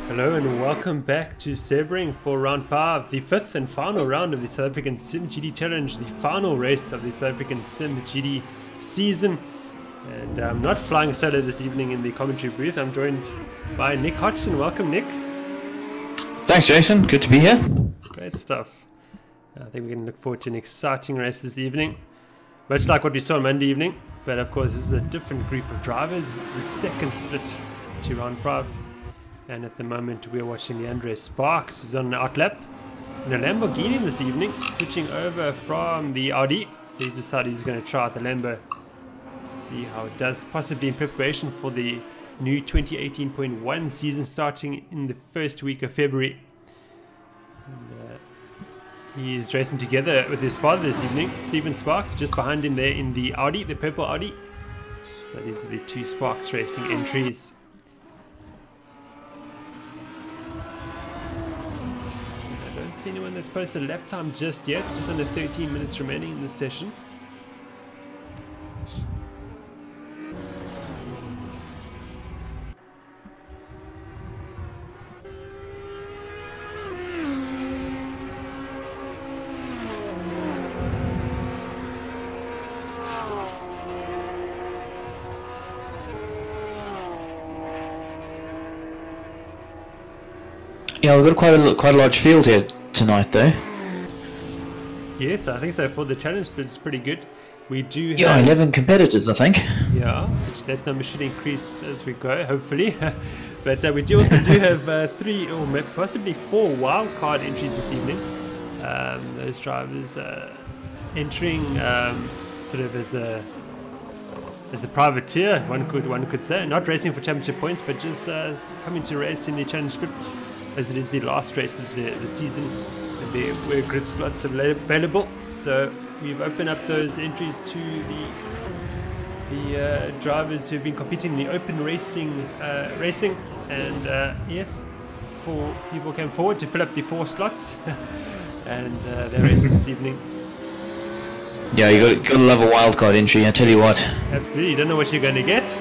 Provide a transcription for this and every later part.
Hello and welcome back to Sebring for round 5, the 5th and final round of the South African simGT Challenge, the final race of the South African simGT season. And I'm not flying solo this evening in the commentary booth. I'm joined by Nick Hodgson. Welcome, Nick. Thanks, Jason. Good to be here. Great stuff. I think we can look forward to an exciting race this evening, much like what we saw on Monday evening. But of course, this is a different group of drivers. This is the second split to round 5. And at the moment we're watching the Andre Sparks, who's on an outlap in a Lamborghini this evening, switching over from the Audi. So he's decided he's going to try out the Lambo, see how it does, possibly in preparation for the new 2018.1 season starting in the first week of February. And, he's racing together with his father this evening, Stephen Sparks, just behind him there in the Audi, the purple Audi. So these are the two Sparks Racing entries. I don't see anyone that's posted a lap time just yet, just under 13 minutes remaining in this session. Yeah, we've got quite a large field here tonight, though. Yes, I think so. For the challenge, but it's pretty good. We do have... Yeah, 11 competitors, I think. Yeah, which that number should increase as we go, hopefully. But we do also have 3 or possibly 4 wildcard entries this evening. Those drivers entering sort of as a privateer, one could say, not racing for championship points, but just coming to race in the challenge script, as it is the last race of the season, and there were grid slots available. So we've opened up those entries to the drivers who've been competing in the open racing, and yes, 4 people came forward to fill up the 4 slots, and they're racing this evening. Yeah, you got to love a wildcard entry, I tell you what. Absolutely, you don't know what you're going to get.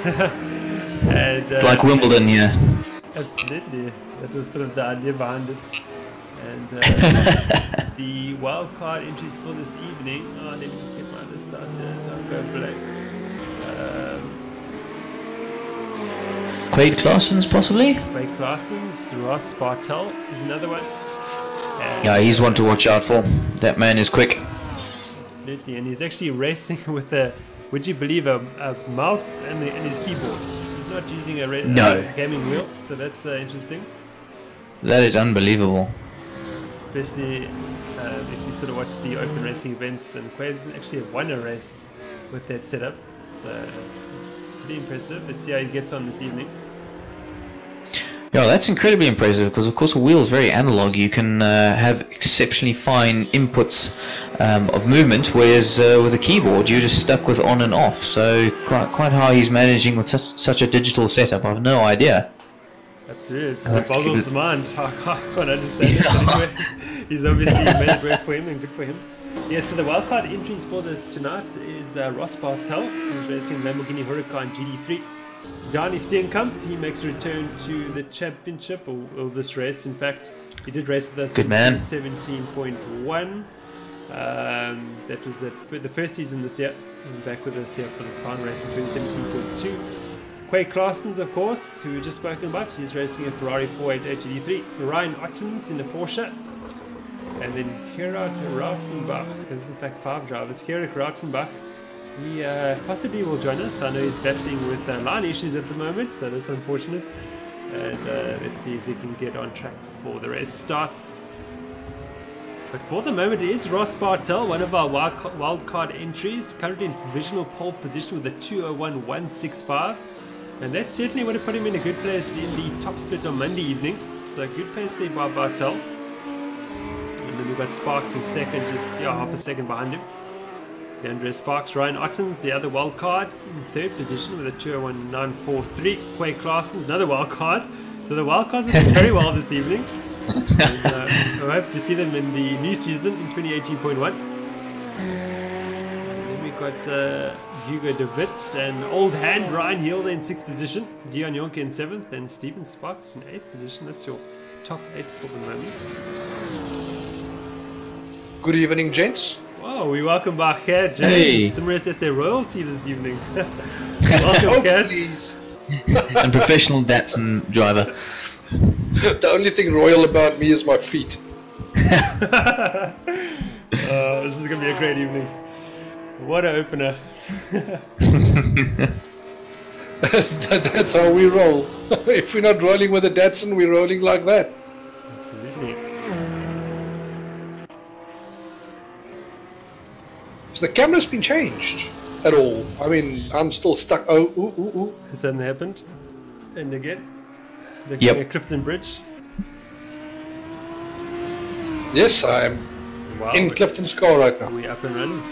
And, it's like Wimbledon, yeah. Absolutely, that was sort of the idea behind it. And the wildcard entries for this evening, let me just get my list out here, so I'll go blank. Quade Claessens, possibly? Quade Claessens, Ross Bartel is another one. And yeah, he's one to watch out for. That man is quick. Absolutely, and he's actually racing with a, would you believe, a mouse and his keyboard. He's not using a gaming wheel, so that's interesting. That is unbelievable. Especially if you sort of watch the open racing events, and Quade's actually won a race with that setup, so it's pretty impressive. Let's see how he gets on this evening. Yeah, that's incredibly impressive because, of course, a wheel is very analog. You can have exceptionally fine inputs of movement, whereas with a keyboard, you're just stuck with on and off. So quite how he's managing with such a digital setup, I have no idea. Absolutely, it boggles the mind. I can't understand it. But anyway, he's obviously made it work for him, and good for him. Yeah, so the wildcard entries for tonight is Ross Bartel, who's racing Lamborghini Huracan GT3. Danny Steenkamp, he makes a return to the championship, or this race. In fact, he did race with us Good man. 17.1. That was the first season this year. And back with us here for this final race in 2017.2. Quade Claessens, of course, who we just spoken about. He's racing a Ferrari 488 GT3. Ryan Ottens in the Porsche. And then Gerard Rautenbach. There's in fact 5 drivers. Gerard Rautenbach. He possibly will join us. I know he's battling with line issues at the moment, so that's unfortunate. And let's see if he can get on track before the race starts. But for the moment, it is Ross Bartel, one of our wildcard entries, currently in provisional pole position with a 2:01.165. And that certainly would have put him in a good place in the top split on Monday evening. So good pace there by Bartel. And then we've got Sparks in second, just half a second behind him. Andre Sparks, Ryan Ottens, the other wild card, in third position with a 2:01.943. Quade Claessens, another wild card. So the wild cards are doing very well this evening. And, I hope to see them in the new season in 2018.1. And then we got Hugo de Wits and Old Hand Ryan Hilde in 6th position, Dion Jonke in 7th, and Steven Sparks in 8th position. That's your top 8 for the moment. Good evening, gents. Wow, we welcome back here, James. Hey. Simrest SA royalty this evening. Welcome, Kat. Please. And professional Datsun driver. The only thing royal about me is my feet. This is going to be a great evening. What an opener. That's how we roll. If we're not rolling with a Datsun, we're rolling like that. Absolutely. Has the camera's been changed at all? I mean, I'm still stuck. Oh, ooh, ooh, ooh. Has that happened? And again, looking Yep. at Clifton Bridge. Yes, I'm Wow, in Clifton's car right now. we up and running.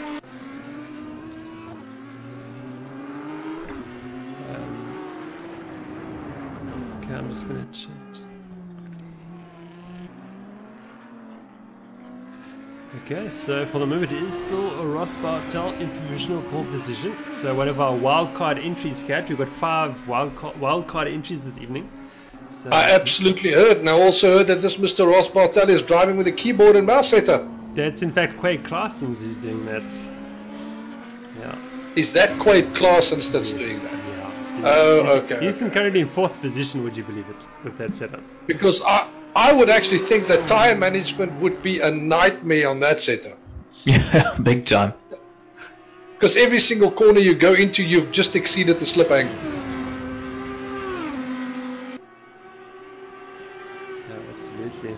Okay, I'm just gonna change. Okay, so for the moment it is still a Ross Bartel in provisional pole position. So one of our wildcard entries, Kat, we've got 5 wildcard entries this evening. So I absolutely heard, and I also heard that this Mr. Ross Bartel is driving with a keyboard and mouse setup. that's in fact Quade Claessens who's doing that. Yeah. Is that Quade Claessens that's Yes, doing that? yeah. So Oh, he's, okay, He's okay. currently in 4th position, would you believe it, with that setup? Because I would actually think that tire management would be a nightmare on that setup. Yeah, big time. Because every single corner you go into, you've just exceeded the slip angle. Yeah, absolutely.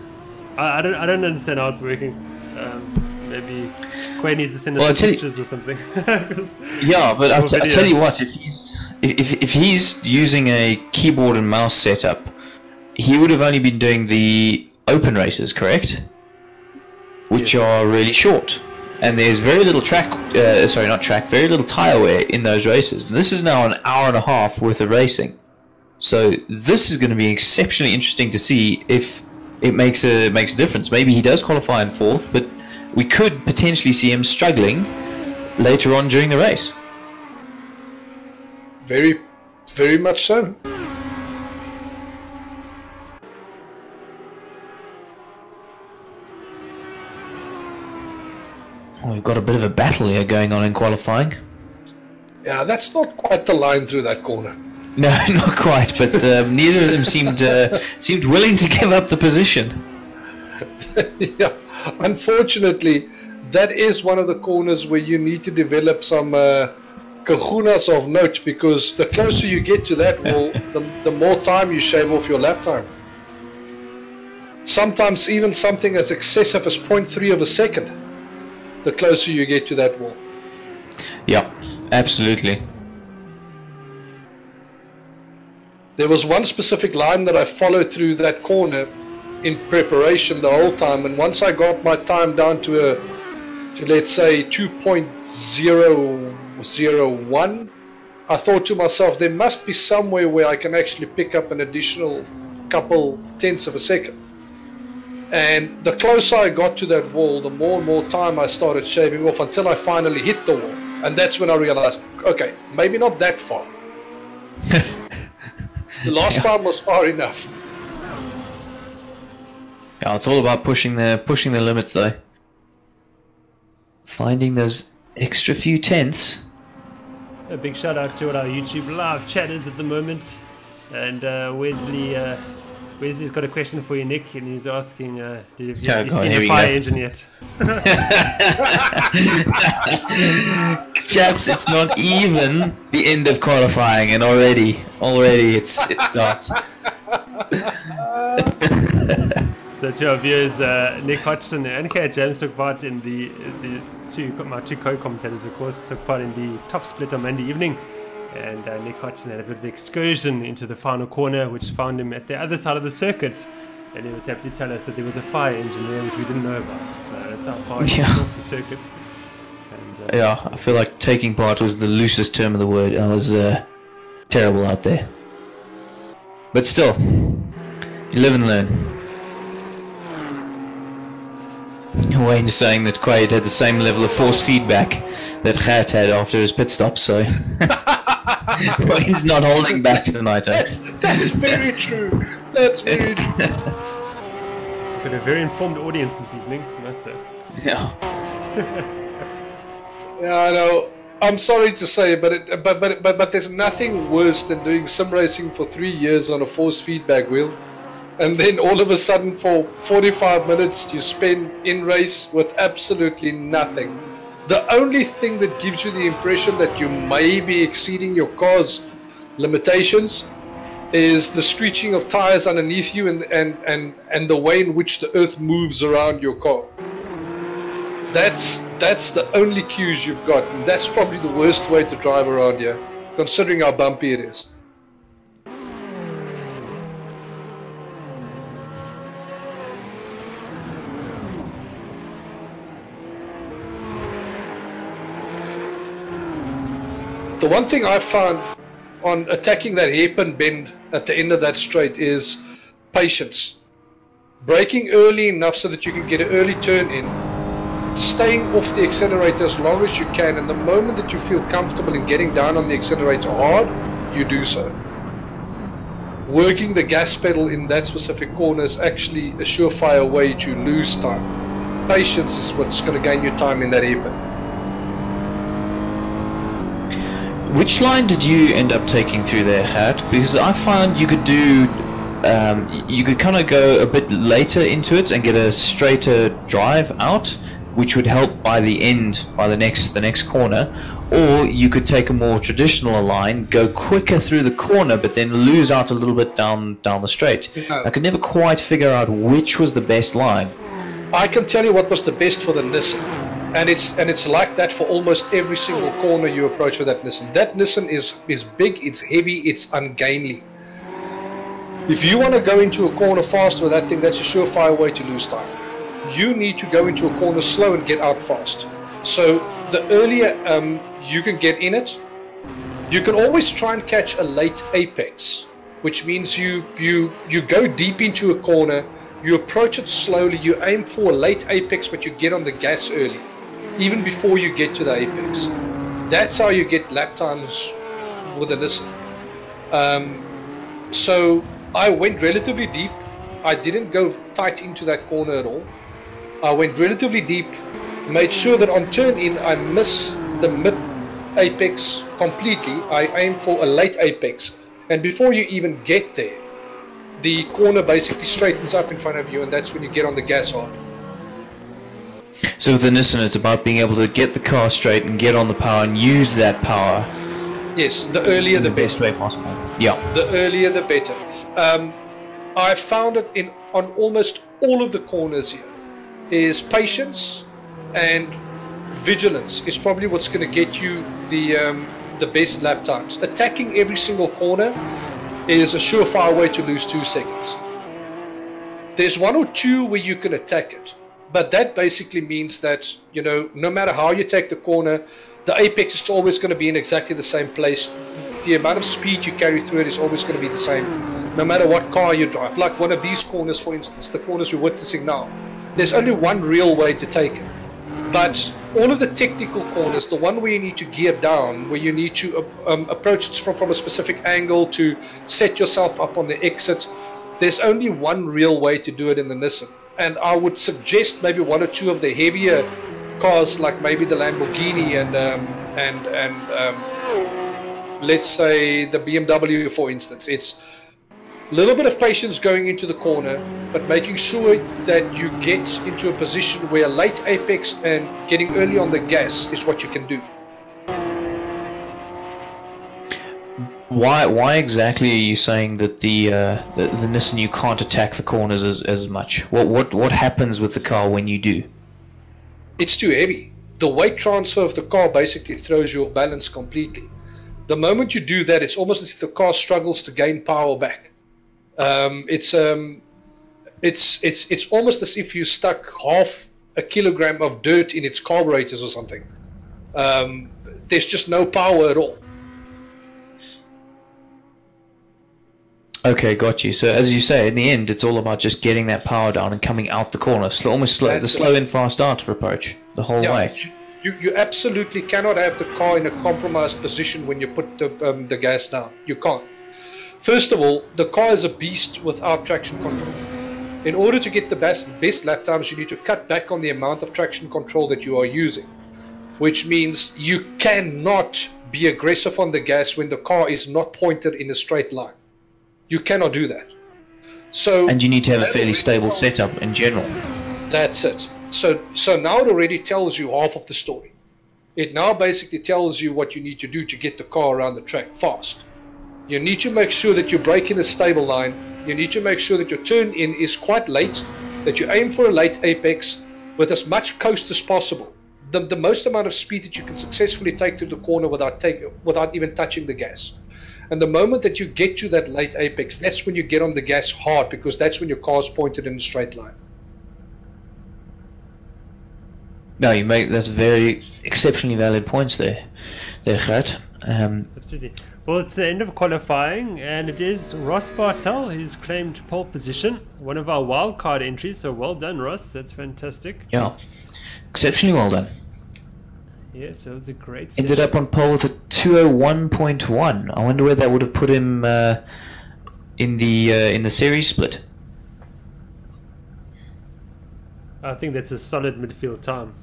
I don't understand how it's working. Maybe Quade needs to send us Well, I'll some tell you- pictures or something. 'Cause- Yeah, but Or I'll video. tell you what, if he's using a keyboard and mouse setup, he would have only been doing the open races, correct? Which Yes. are really short. And there's very little very little tire wear in those races. And this is now an hour and a half worth of racing. So this is going to be exceptionally interesting to see if it makes a difference. Maybe he does qualify in 4th, but we could potentially see him struggling later on during the race. Very, very much so. Oh, we've got a bit of a battle here going on in qualifying. Yeah, that's not quite the line through that corner. No, not quite, but neither of them seemed willing to give up the position. Yeah, unfortunately, that is one of the corners where you need to develop some kahunas of note, because the closer you get to that wall, the more time you shave off your lap time. Sometimes even something as excessive as 0.3 of a second, the closer you get to that wall. Yeah, absolutely. There was one specific line that I followed through that corner in preparation the whole time, and once I got my time down to let's say 2.001, I thought to myself, there must be somewhere where I can actually pick up an additional couple tenths of a second. And the closer I got to that wall, the more and more time I started shaving off until I finally hit the wall. And that's when I realized, okay, maybe not that far. The last time was far enough. Yeah, it's all about pushing the limits, though. Finding those extra few tenths. A big shout out to all our YouTube live chatters at the moment. And Wesley's got a question for you, Nick, and he's asking, have you seen a fire engine yet? Chaps, it's not even the end of qualifying, and already it starts. So to our viewers, Nick Hodgson and Kat James took part in my two co-commentators, of course, took part in the top split on Monday evening. And Nick Hodgson had a bit of excursion into the final corner, which found him at the other side of the circuit. And he was happy to tell us that there was a fire engine there, which we didn't know about. So that's how far he was off the circuit. And, Yeah, I feel like taking part was the loosest term of the word. I was terrible out there. But still, you live and learn. Wayne's saying that Quaid had the same level of force feedback that Gert had after his pit stop, so Wayne's not holding back tonight. That's very true. That's very true. Got a very informed audience this evening, I must say. Yeah. Yeah, I know. I'm sorry to say, but there's nothing worse than doing sim racing for 3 years on a force feedback wheel, and then all of a sudden for 45 minutes you spend in race with absolutely nothing. The only thing that gives you the impression that you may be exceeding your car's limitations is the screeching of tires underneath you and the way in which the earth moves around your car. That's the only cues you've got, and that's probably the worst way to drive around here, considering how bumpy it is. The one thing I found on attacking that hairpin bend at the end of that straight is patience. Braking early enough so that you can get an early turn in, staying off the accelerator as long as you can, and the moment that you feel comfortable in getting down on the accelerator hard, you do so. Working the gas pedal in that specific corner is actually a surefire way to lose time. Patience is what's going to gain you time in that hairpin. Which line did you end up taking through there, Gert? Because I found you could do, you could kind of go a bit later into it and get a straighter drive out, which would help by the end, by the next corner, or you could take a more traditional line, go quicker through the corner, but then lose out a little bit down the straight. No. I could never quite figure out which was the best line. I can tell you what was the best for the Nissan, and it's like that for almost every single corner you approach with that Nissan. That Nissan is big, it's heavy, it's ungainly. If you want to go into a corner fast with that thing, that's a surefire way to lose time. You need to go into a corner slow and get out fast. So the earlier you can get in it, you can always try and catch a late apex, which means you go deep into a corner, you approach it slowly, you aim for a late apex, but you get on the gas early, even before you get to the apex. That's how you get lap times with a Nissan. So I went relatively deep. I didn't go tight into that corner at all. I went relatively deep, made sure that on turn in I miss the mid apex completely. I aim for a late apex, and before you even get there, the corner basically straightens up in front of you, and that's when you get on the gas hard. So with the Nissan, it's about being able to get the car straight and get on the power and use that power. Yes, the earlier the best better. way possible. Yeah. The earlier the better. I found it on almost all of the corners here is patience and vigilance is probably what's going to get you the best lap times. Attacking every single corner is a surefire way to lose 2 seconds. There's 1 or 2 where you can attack it, but that basically means that, you know, no matter how you take the corner, the apex is always going to be in exactly the same place. The amount of speed you carry through it is always going to be the same, no matter what car you drive. Like one of these corners, for instance, the corners we're witnessing now, there's only one real way to take it. But all of the technical corners, the one where you need to gear down, where you need to approach it from a specific angle to set yourself up on the exit, there's only one real way to do it in the Nissan. And I would suggest maybe 1 or 2 of the heavier cars, like maybe the Lamborghini and let's say the BMW, for instance. It's a little bit of patience going into the corner, but making sure that you get into a position where late apex and getting early on the gas is what you can do. Why exactly are you saying that the Nissan, you can't attack the corners as much? What happens with the car when you do? It's too heavy. The weight transfer of the car basically throws you off balance completely. The moment you do that, it's almost as if the car struggles to gain power back. It's almost as if you stuck half a kilogram of dirt in its carburetors or something. There's just no power at all. Okay, got you. So as you say, in the end, it's all about just getting that power down and coming out the corner, almost slow, the slow in, fast out approach the whole way. You absolutely cannot have the car in a compromised position when you put the gas down. You can't. First of all, the car is a beast without traction control. In order to get the best lap times, you need to cut back on the amount of traction control that you are using, which means you cannot be aggressive on the gas when the car is not pointed in a straight line. You cannot do that. So, and you need to have a fairly stable setup in general. That's it. So now it already tells you half of the story. It now basically tells you what you need to do to get the car around the track fast. You need to make sure that you brake in a stable line. You need to make sure that your turn in is quite late, that you aim for a late apex with as much coast as possible. The most amount of speed that you can successfully take through the corner without even touching the gas. And the moment that you get to that late apex, that's when you get on the gas hard, because that's when your car's pointed in a straight line. No, you make that's very exceptionally valid points there, Gert. Absolutely. Well, it's the end of qualifying, and it is Ross Bartel who's claimed pole position, one of our wildcard entries. So well done, Ross. That's fantastic. Yeah, exceptionally well done. Yes, that was a great session. Ended up on pole with a 201.1. I wonder where that would have put him in the series split. I think that's a solid midfield time.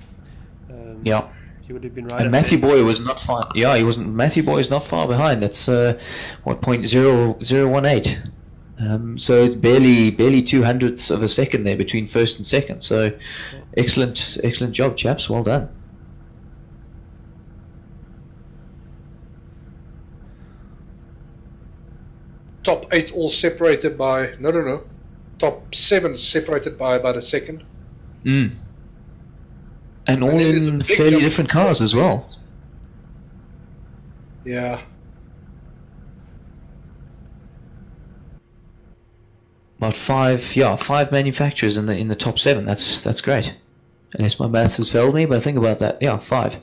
Yeah. He would have been right. And Matthew Boy was not far. Yeah, he wasn't. Matthew Boy is not far behind. That's what 0.0018. So it's barely 0.02 of a second there between first and second. So excellent job, chaps. Well done. Top 8 all separated by no. Top 7 separated by about a second. And all in fairly different cars as well. Yeah. About five manufacturers in the top 7. That's great. Unless my maths has failed me, but think about that. Yeah, 5.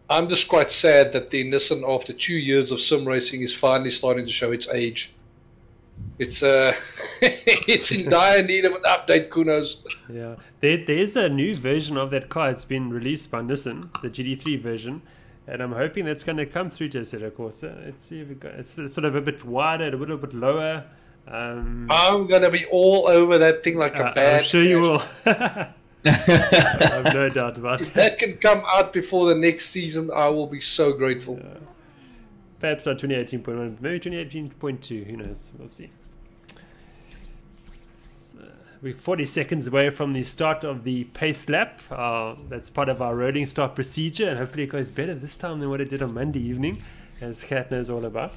I'm just quite sad that the Nissan, after 2 years of sim racing, is finally starting to show its age. It's it's in dire need of an update, Kunos. Yeah, there's a new version of that car. It's been released by Nissan, the GT3 version, and I'm hoping that's going to come through to Assetto Corsa. Let's see if it's sort of a bit wider, a little bit lower. I'm going to be all over that thing like a bad. I'm sure you will. I have no doubt about that. If that can come out before the next season, I will be so grateful. Perhaps not 2018.1, maybe 2018.2. Who knows? We'll see. We're 40 seconds away from the start of the pace lap. That's part of our rolling start procedure, and hopefully it goes better this time than what it did on Monday evening, as Kat knows all about.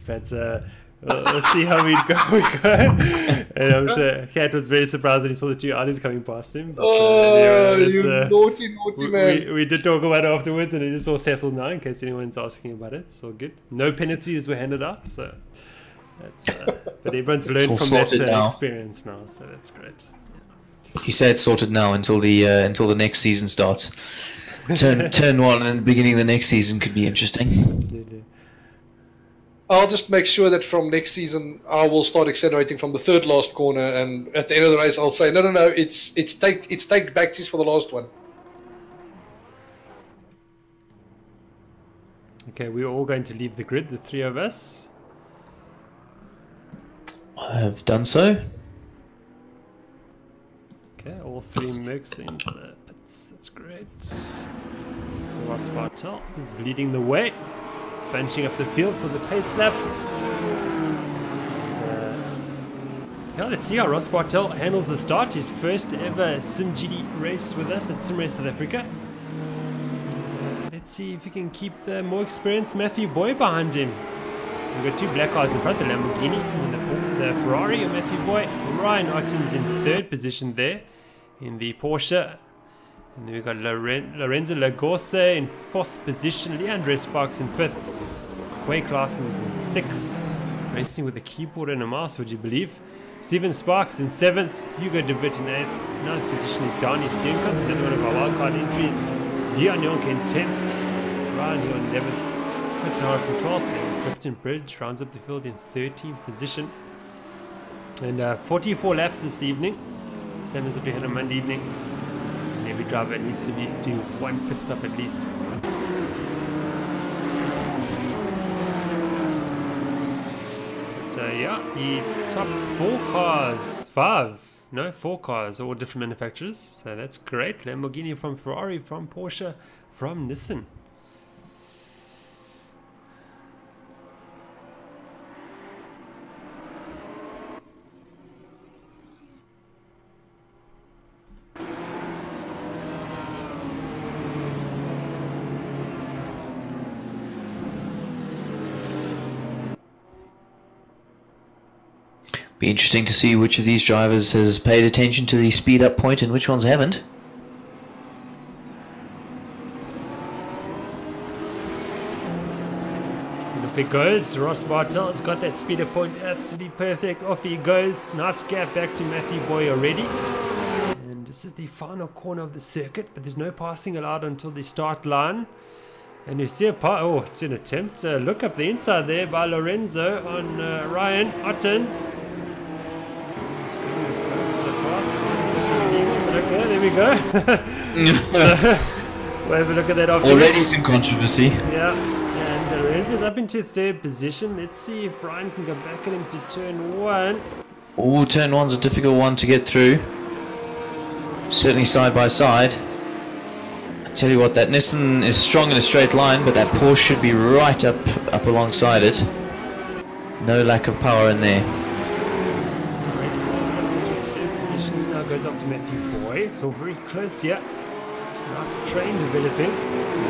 But we'll see how we go. And I'm sure Kat was very surprised when he saw the 2 Audis coming past him. But, you naughty man. We did talk about it afterwards, and it is all settled now, in case anyone's asking about it. It's all good. No penalties were handed out, so that's, but everyone's learned from that experience now, so that's great. Yeah. You say it's sorted now until the next season starts. Turn 1 and the beginning of the next season could be interesting. Absolutely. I'll just make sure that from next season I will start accelerating from the 3rd last corner, and at the end of the race I'll say no, it's take backsies for the last one. Okay, we're all going to leave the grid, the 3 of us. I have done so. Okay, all 3 Mercs into the pits. That's great. Ross Bartel is leading the way, bunching up the field for the pace lap. Yeah, let's see how Ross Bartel handles the start. His first ever simGT race with us at Sim Race South Africa. Let's see if he can keep the more experienced Matthew Boy behind him. So we've got 2 black cars in front, the Lamborghini and the Ferrari of Matthew Boy. Ryan Otten's in 3rd position there in the Porsche. And then we've got Lorenzo Lagorce in 4th position, Leandre Sparks in 5th, Quay Claessens in 6th, racing with a keyboard and a mouse, would you believe? Stephen Sparks in 7th, Hugo de Witt in 8th, 9th position is Dani Steenkamp, another one of our wildcard entries, Dion Jonk in 10th, Ryan here on 11th. Quite hard from 12th. And Clifton Bridge rounds up the field in 13th position. And 44 laps this evening. Same as what we had on Monday evening. And every driver needs to do one pit stop at least. But yeah, the top 4 cars, all different manufacturers. So that's great. Lamborghini from Ferrari, from Porsche, from Nissan. Be interesting to see which of these drivers has paid attention to the speed up point and which ones haven't. And off he goes. Ross Bartel's got that speed up point absolutely perfect. Off he goes. Nice gap back to Matthew Boy already. And this is the final corner of the circuit, but there's no passing allowed until the start line. And you see it's an attempt. Look up the inside there by Lorenzo on Ryan Ottens. Okay, there we go. So, we'll have a look at that afterwards. Already some controversy. Yeah, and Lorenzo's up into 3rd position. Let's see if Ryan can go back at him to turn 1. Oh, turn 1's a difficult one to get through. Certainly side by side. I tell you what, that Nissan is strong in a straight line, but that Porsche should be right up alongside it. No lack of power in there. Goes up to Matthew Boy. It's all very close here. Nice train developing.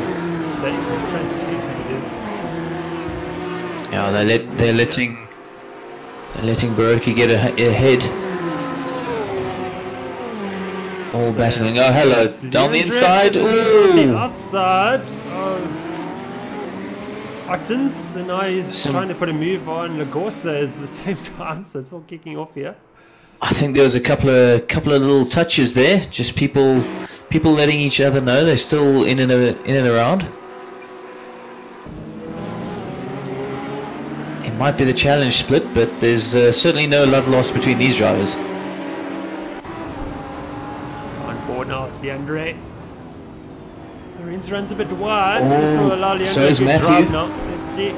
It's staying train speed as it is. Yeah, they're letting Baroki get ahead. All battling. Oh, hello. Down the inside. Ooh. The outside of Ottens, and now he's trying to put a move on Lagorsa at the same time, so it's all kicking off here. I think there was a couple of little touches there. Just people letting each other know they're still in and around. It might be the challenge split, but there's certainly no love lost between these drivers. On board now with Leandre. Lorenzo runs a bit wide. Oh, this will allow so Leandre is to Matthew. drive now. Let's see.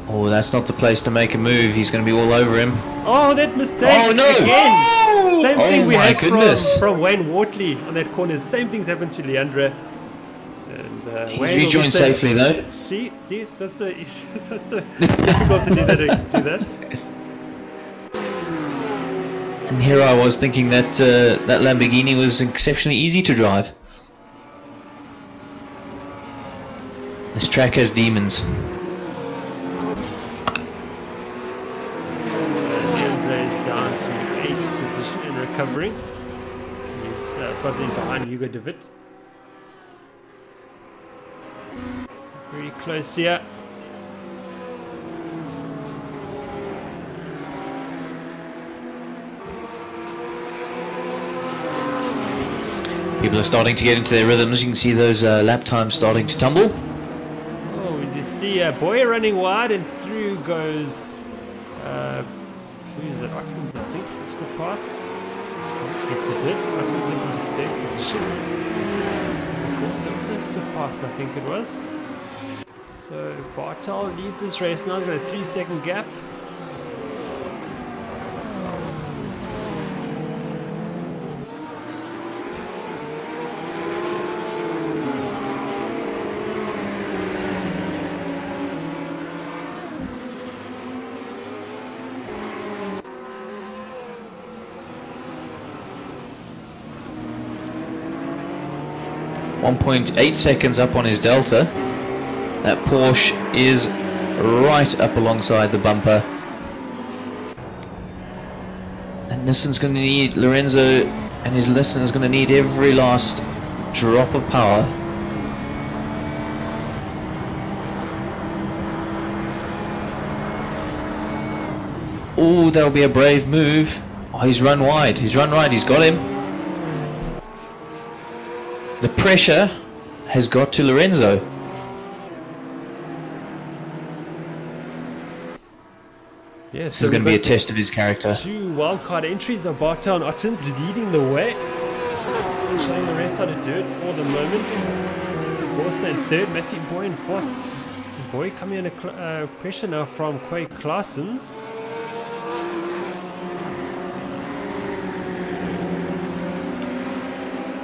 Oh, that's not the place to make a move. He's going to be all over him. Oh, that mistake Oh, no. again. Oh, Same thing we had goodness. from Wayne Wortley on that corner. Same things happened to Leandre. And He's Wayne rejoined safely though. See, it's not so difficult to do that. And here I was thinking that that Lamborghini was exceptionally easy to drive. This track has demons. Down to 8th position in recovering. He's starting behind Hugo de Witt. So very close here. People are starting to get into their rhythms. You can see those lap times starting to tumble. Oh, as you see, Boy running wide, and through goes. Who's that? Hodgson, I think. He slipped past. Yes, he did. Hodgson's up into 3rd position. Of course, also slipped past, I think it was. So Bartel leads this race now. Got a 3-second gap. .8 seconds up on his Delta. That Porsche is right up alongside the bumper. And Nissan's going to need, Lorenzo and his Nissan is going to need every last drop of power. Oh, that'll be a brave move. Oh, he's run wide. He's run right. He's got him. The pressure has got to Lorenzo. Yes, This is going to be a test of his character. 2 wildcard entries of Bartel and Ottens leading the way. Showing the rest how to do it for the moment. Gorsa in 3rd, Matthew Boy in 4th. Boy coming under pressure now from Quay Claessens.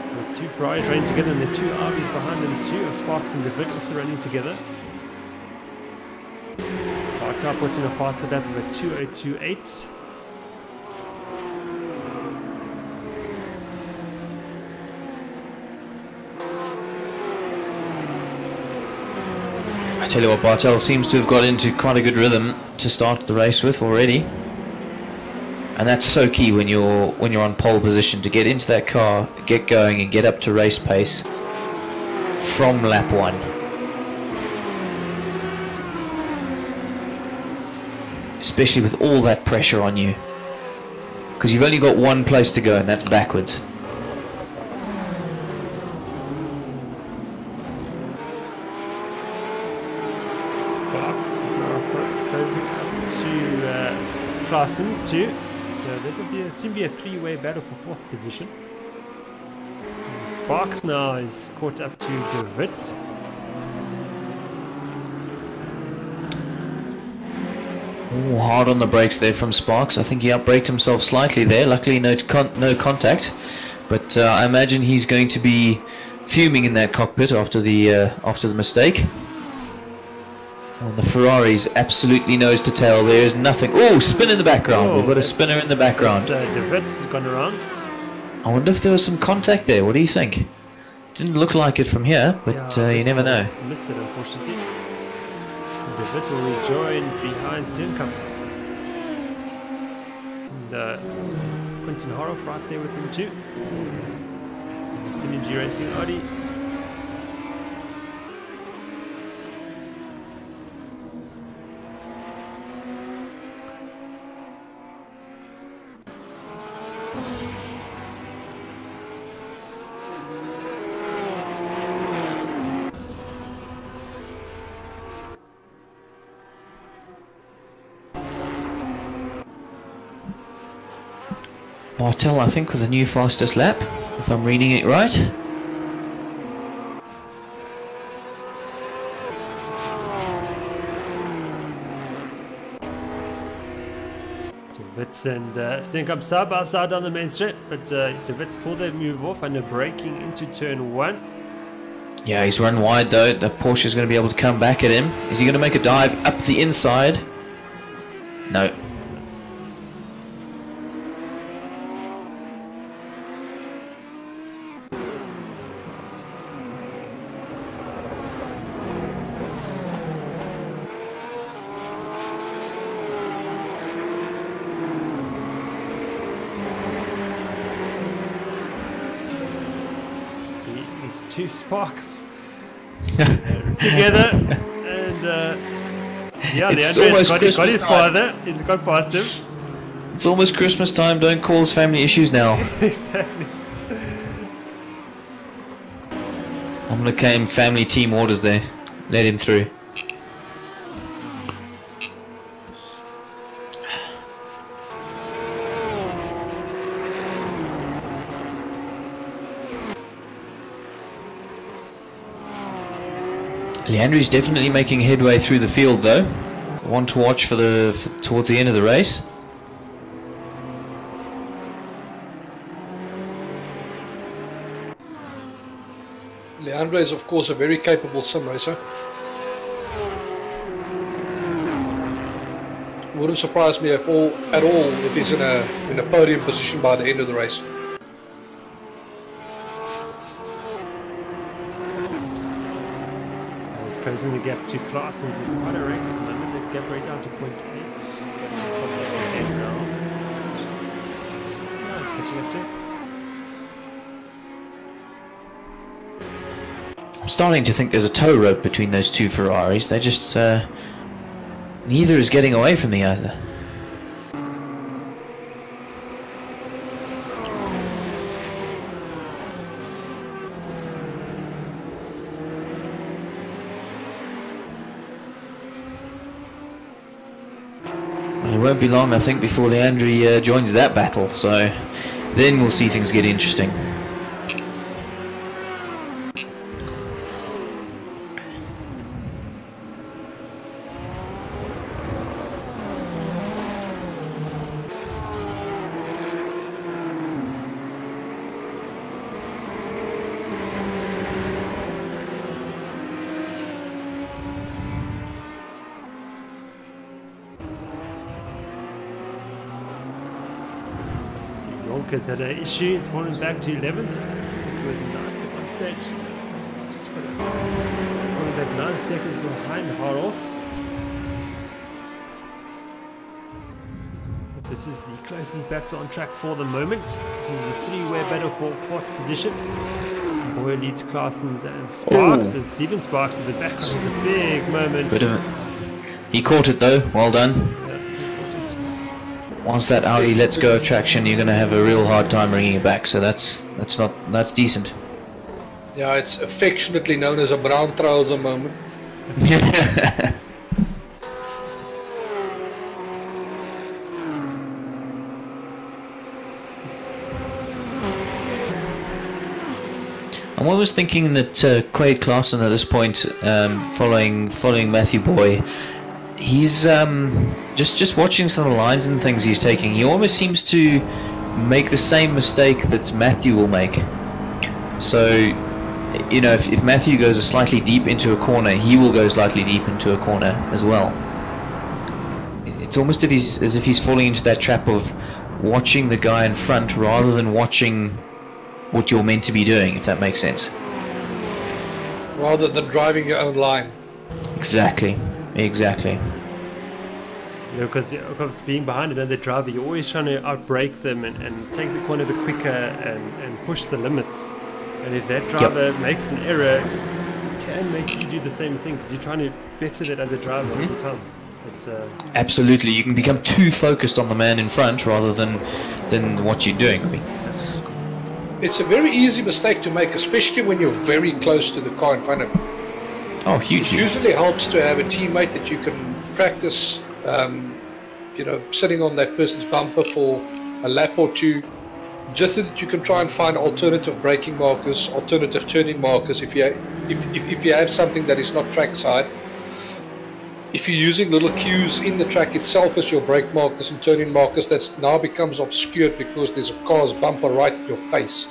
So 2 Ferraris running together and the 2 RBs behind them too, of Sparks and DeVitt also running together. Bartel puts in a faster lap of a 2:02.8. I tell you what, Bartel seems to have got into quite a good rhythm to start the race with already, and that's so key when you're on pole position, to get into that car, get going, and get up to race pace from lap 1. Especially with all that pressure on you, because you've only got one place to go, and that's backwards. Claessens too, so that'll soon be a 3-way battle for 4th position. And Sparks now is caught up to DeVitt. Oh, hard on the brakes there from Sparks. I think he outbraked himself slightly there. Luckily no contact, but I imagine he's going to be fuming in that cockpit after the mistake. And the Ferrari's absolutely nose to tail. There is nothing. Oh, spin in the background. Oh, we've got a spinner in the background. DeVitt's gone around. I wonder if there was some contact there. What do you think? Didn't look like it from here, but you never know. Missed it, unfortunately. DeVitt will rejoin behind Steering Company. And Quentin Horoff right there with him too. simGT Racing Audi. Bartel, I think, with the new fastest lap, if I'm reading it right. DeVitt and Steenkamp side by side down the main straight, but DeVitt's pulled that move off and they're braking into turn 1. Yeah, he's run wide though. The Porsche is going to be able to come back at him. Is he going to make a dive up the inside? No. Two Sparks together, and yeah, Leandro's got his father. He's got past him. It's almost Christmas time. Don't cause family issues now. Exactly. I'm gonna claim family team orders there. Let him through. Leandro's definitely making headway through the field though. One to watch for towards the end of the race. Leandro is of course a very capable sim racer. Wouldn't surprise me at all if he's in a podium position by the end of the race. Closing the gap to Claessens at quite a rate at the moment. That gap right down to 0.8. He's catching up to. I'm starting to think there's a tow rope between those two Ferraris. They just neither is getting away from the other. won't be long, I think, before Leandri joins that battle, so then we'll see things get interesting. Has had an issue, he's fallen back to 11th. I think he was in 9th at one stage, so just falling back 9 seconds behind Haroff. But this is the closest battle on track for the moment. This is the three-way battle for 4th position. Boy leads Claessens and Sparks. As Stephen Sparks at the back, which is a big moment. He caught it though, well done. Once that Audi lets go of traction, you're going to have a real hard time bringing it back. So that's decent. Yeah, it's affectionately known as a brown trouser moment. I'm always thinking that Quade Claessen at this point, following Matthew Boy, he's just watching some of the lines and things he's taking. He almost seems to make the same mistake that Matthew will make. So, you know, if Matthew goes slightly deep into a corner, he will go slightly deep into a corner as well. It's almost as if he's falling into that trap of watching the guy in front rather than watching what you're meant to be doing, if that makes sense. Rather than driving your own line. Exactly. You know, because being behind another driver, you're always trying to outbrake them and take the corner a bit quicker and push the limits. And if that driver makes an error, it can make you do the same thing because you're trying to better that other driver all the time. Absolutely, you can become too focused on the man in front rather than what you're doing. It's a very easy mistake to make, especially when you're very close to the car in front of you. Oh, hugely. It usually helps to have a teammate that you can practice, you know, sitting on that person's bumper for a lap or two, just so that you can try and find alternative braking markers, alternative turning markers. If you have something that is not trackside, if you're using little cues in the track itself as your brake markers and turning markers, that now becomes obscured because there's a car's bumper right in your face.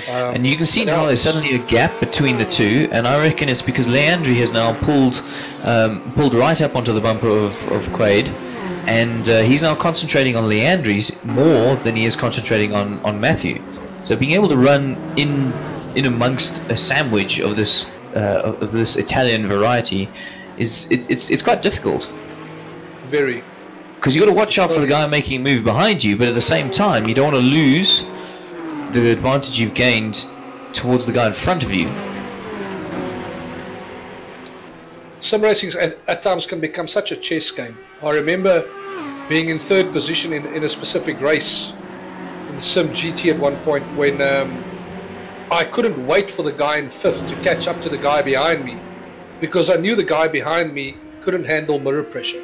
And you can see now there's suddenly a gap between the two, and I reckon it's because Leandri has now pulled right up onto the bumper of Quade, and he's now concentrating on Leandri's more than he is concentrating on Matthew. So being able to run in amongst a sandwich of this Italian variety it's quite difficult. Very. Because you got to watch out for the guy making a move behind you, but at the same time you don't want to lose the advantage you've gained towards the guy in front of you. Some racings at times can become such a chess game. I remember being in 3rd position in a specific race in simGT at one point when I couldn't wait for the guy in 5th to catch up to the guy behind me, because I knew the guy behind me couldn't handle mirror pressure.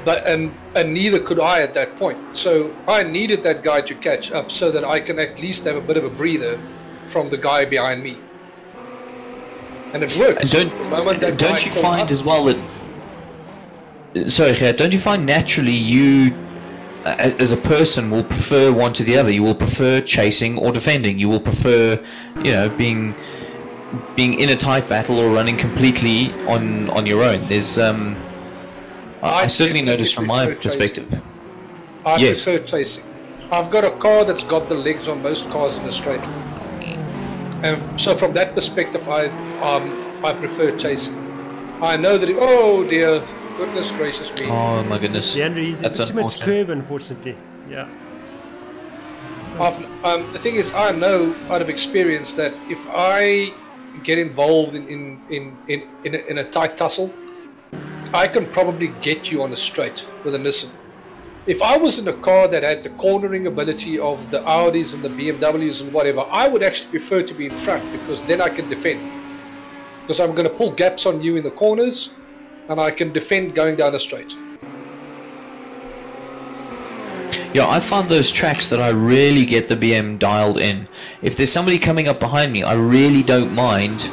But and neither could I at that point. So I needed that guy to catch up so that I can at least have a bit of a breather from the guy behind me. And it works. And don't you find as well that... Sorry, Gert, don't you find naturally you, as a person, will prefer one to the other? You will prefer chasing or defending. You will prefer, you know, being in a tight battle or running completely on your own. There's I certainly noticed from my perspective. I prefer chasing. I've got a car that's got the legs on most cars in a straight line, and so from that perspective, I prefer chasing. I know that. Oh dear, goodness gracious me! Oh my goodness! He's too much curb, unfortunately. Yeah. The thing is, I know out of experience that if I get involved in a tight tussle, I can probably get you on a straight with a Nissan. If I was in a car that had the cornering ability of the Audis and the BMWs and whatever, I would actually prefer to be in front, because then I can defend. Because I'm going to pull gaps on you in the corners, and I can defend going down a straight. Yeah, I found those tracks that I really get the BM dialed in. If there's somebody coming up behind me, I really don't mind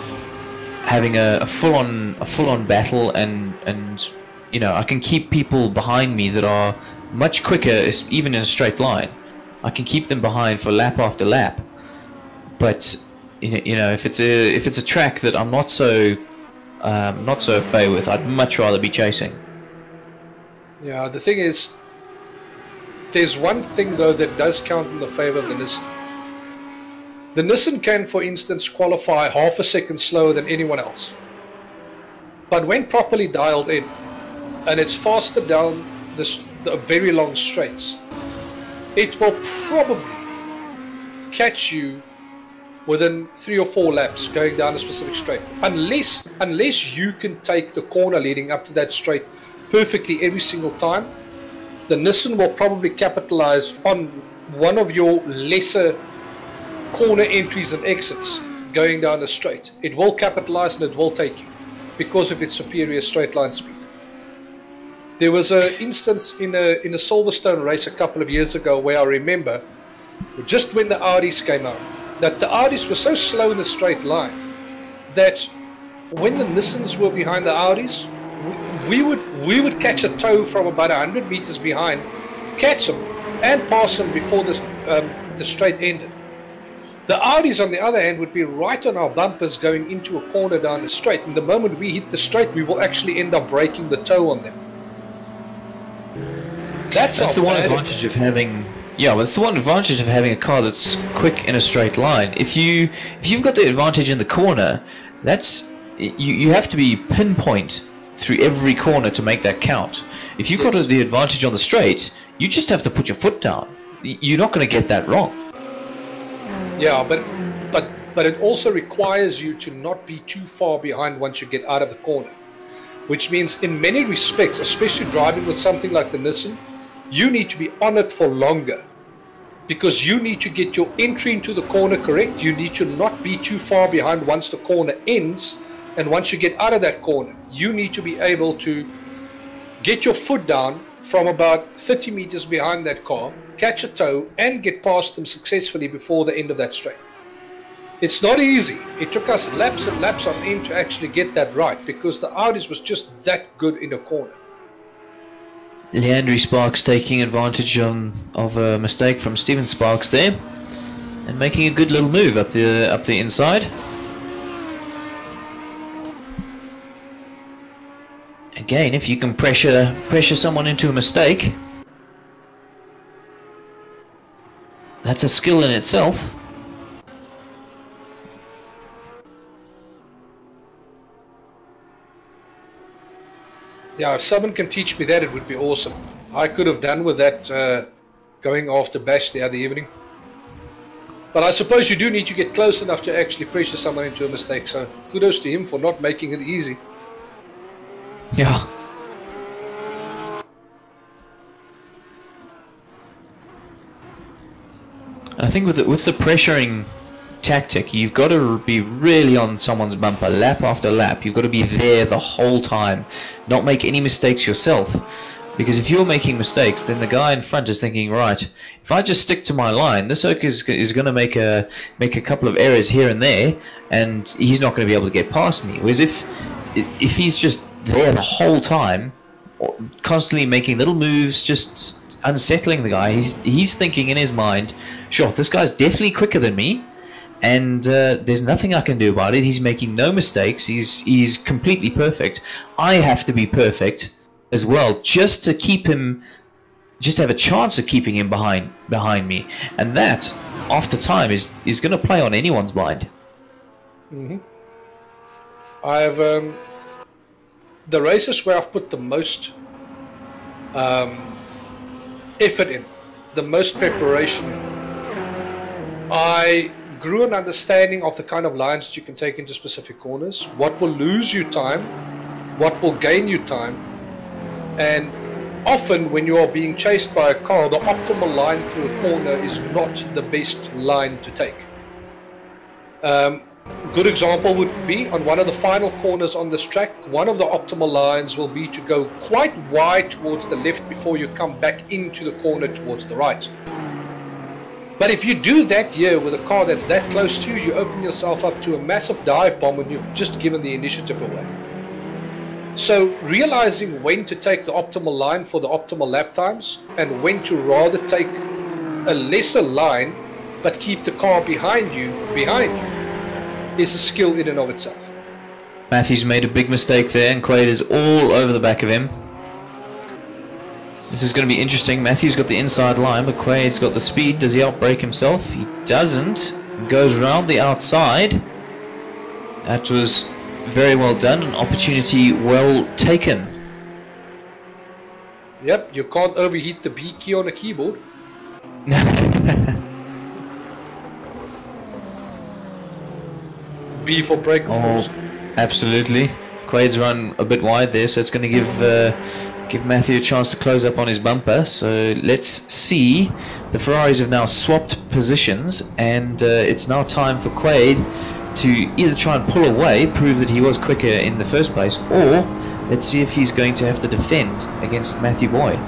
having a full-on battle, and you know, I can keep people behind me that are much quicker, even in a straight line. I can keep them behind for lap after lap. But you know, if it's a track that I'm not so au fait with, I'd much rather be chasing. Yeah, the thing is, there's one thing though that does count in the favor of the Nissan. The Nissan can, for instance, qualify half a second slower than anyone else. But when properly dialed in, and it's faster down the very long straights, it will probably catch you within 3 or 4 laps going down a specific straight. Unless you can take the corner leading up to that straight perfectly every single time, the Nissan will probably capitalize on one of your lesser corner entries and exits going down the straight. It will capitalize and it will take you because of its superior straight line speed. There was an instance in a Silverstone race a couple of years ago where I remember, just when the Audis came out, that the Audis were so slow in a straight line that when the Nissans were behind the Audis, we would catch a tow from about 100 meters behind, catch them and pass them before the straight ended. The Audis, on the other hand, would be right on our bumpers going into a corner down the straight, and the moment we hit the straight, we will actually end up breaking the toe on them. That's the one advantage of having. Yeah, well, it's the one advantage of having a car that's quick in a straight line. If you've got the advantage in the corner, that's you have to be pinpoint through every corner to make that count. If you've got the advantage on the straight, you just have to put your foot down. You're not going to get that wrong. Yeah, but it also requires you to not be too far behind once you get out of the corner, which means in many respects, especially driving with something like the Nissan, you need to be on it for longer because you need to get your entry into the corner correct. You need to not be too far behind once the corner ends, and once you get out of that corner, you need to be able to get your foot down from about 30 meters behind that car, catch a tow, and get past them successfully before the end of that straight. It's not easy. It took us laps and laps on end to actually get that right because the Audis was just that good in the corner. Leandri Sparks taking advantage of a mistake from Steven Sparks there, and making a good little move up the inside. Again, if you can pressure someone into a mistake, that's a skill in itself. Yeah, if someone can teach me that, it would be awesome. I could have done with that going after Bash the other evening. But I suppose you do need to get close enough to actually pressure someone into a mistake, so kudos to him for not making it easy. Yeah. I think with the pressuring tactic, you've got to be really on someone's bumper lap after lap. You've got to be there the whole time, not make any mistakes yourself, because if you're making mistakes, then the guy in front is thinking, right, if I just stick to my line, this oak is going to make a couple of errors here and there, and he's not going to be able to get past me. Whereas if he's just there the whole time, constantly making little moves, just unsettling the guy, he's thinking in his mind, sure, this guy's definitely quicker than me, and there's nothing I can do about it. He's making no mistakes. He's completely perfect. I have to be perfect as well, just to keep him, just have a chance of keeping him behind me, and that after time is going to play on anyone's mind. Mm-hmm. I've the races where I've put the most effort in, the most preparation in, I grew an understanding of the kind of lines that you can take into specific corners, what will lose you time, what will gain you time, and often when you are being chased by a car, the optimal line through a corner is not the best line to take. Good example would be on one of the final corners on this track, one of the optimal lines will be to go quite wide towards the left before you come back into the corner towards the right. But if you do that here with a car that's that close to you, you open yourself up to a massive dive bomb when you've just given the initiative away. So realizing when to take the optimal line for the optimal lap times and when to rather take a lesser line but keep the car behind you is a skill in and of itself. Matthew's made a big mistake there, and Quaid is all over the back of him. This is going to be interesting. Matthew's got the inside line, but Quaid's got the speed. Does he outbrake himself? He doesn't. Goes round the outside. That was very well done. An opportunity well taken. Yep, you can't overheat the B key on a keyboard. B for brake, of course. Absolutely. Quaid's run a bit wide there, so it's going to give Matthew a chance to close up on his bumper. So let's see. The Ferraris have now swapped positions, and it's now time for Quaid to either try and pull away, prove that he was quicker in the first place, or let's see if he's going to have to defend against Matthew Boyd.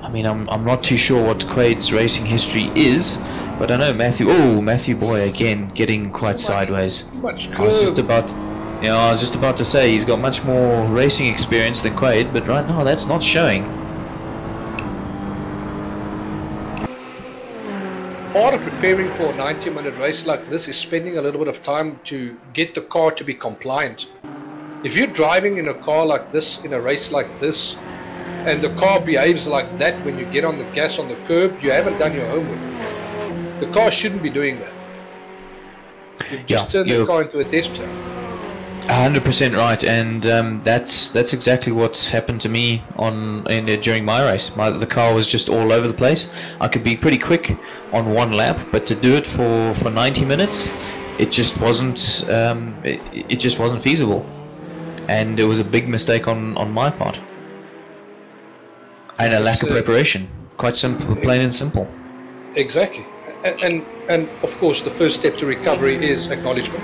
I mean, I'm not too sure what Quaid's racing history is, but I know Matthew Boyd again getting quite sideways. I was just about to say he's got much more racing experience than Quaid, but right now that's not showing. Part of preparing for a 90-minute race like this is spending a little bit of time to get the car to be compliant. If you're driving in a car like this, in a race like this, and the car behaves like that when you get on the gas on the curb, you haven't done your homework. The car shouldn't be doing that. You've just turned the car into a desk zone. 100% right, and that's exactly what's happened to me during my race. The car was just all over the place. I could be pretty quick on one lap, but to do it for 90 minutes, it just wasn't it just wasn't feasible, and it was a big mistake on my part. And a lack of preparation. Quite simple, plain and simple. Exactly. And of course, the first step to recovery is acknowledgement.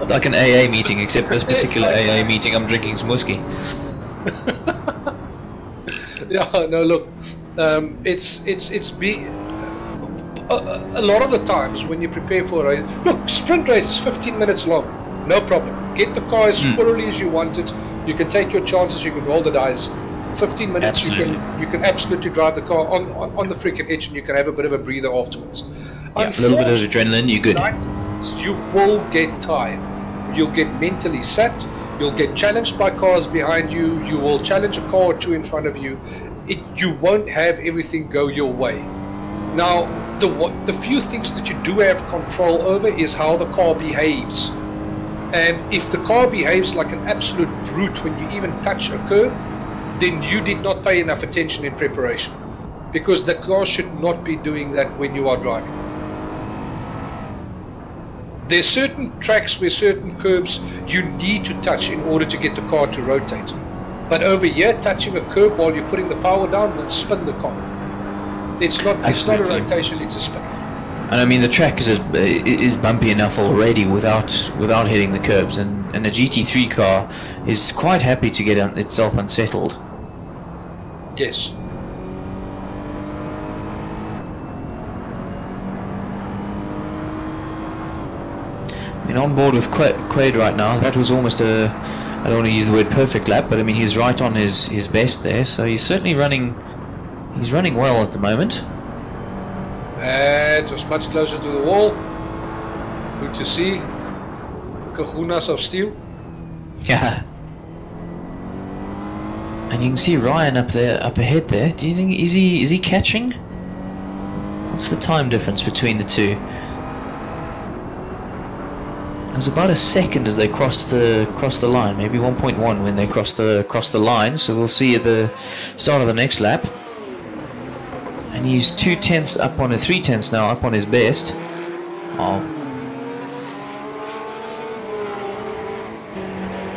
It's like an AA meeting, except this particular AA meeting, I'm drinking some whiskey. Yeah, no, look, a lot of the times when you prepare for a race, look, sprint race is 15 minutes long, no problem. Get the car as squirrely as you want it. You can take your chances, you can roll the dice. 15 minutes, you can absolutely drive the car on the freaking edge, and you can have a bit of a breather afterwards. Yeah, a little bit of adrenaline, you're good. You will get tired. You'll get mentally sapped. You'll get challenged by cars behind you. You will challenge a car or two in front of you. You won't have everything go your way. Now, the few things that you do have control over is how the car behaves. And if the car behaves like an absolute brute when you even touch a curb, then you did not pay enough attention in preparation, because the car should not be doing that when you are driving. There's certain tracks where certain curbs you need to touch in order to get the car to rotate. But over here, touching a curb while you're putting the power down will spin the car. It's not a rotation, it's a spin. And I mean, the track is bumpy enough already without hitting the curbs, and a GT3 car is quite happy to get itself unsettled. Yes. I mean, on board with Quaid right now, that was almost I don't want to use the word perfect lap, but I mean, he's right on his best there, so he's certainly running well at the moment. It was much closer to the wall. Good to see. Kahunas of steel. Yeah. And you can see Ryan up ahead there. Do you think is he catching? What's the time difference between the two? It was about a second as they crossed the line, maybe 1.1 when they crossed the line. So we'll see at the start of the next lap. And he's 0.2 up on 0.3 now, up on his best. Oh.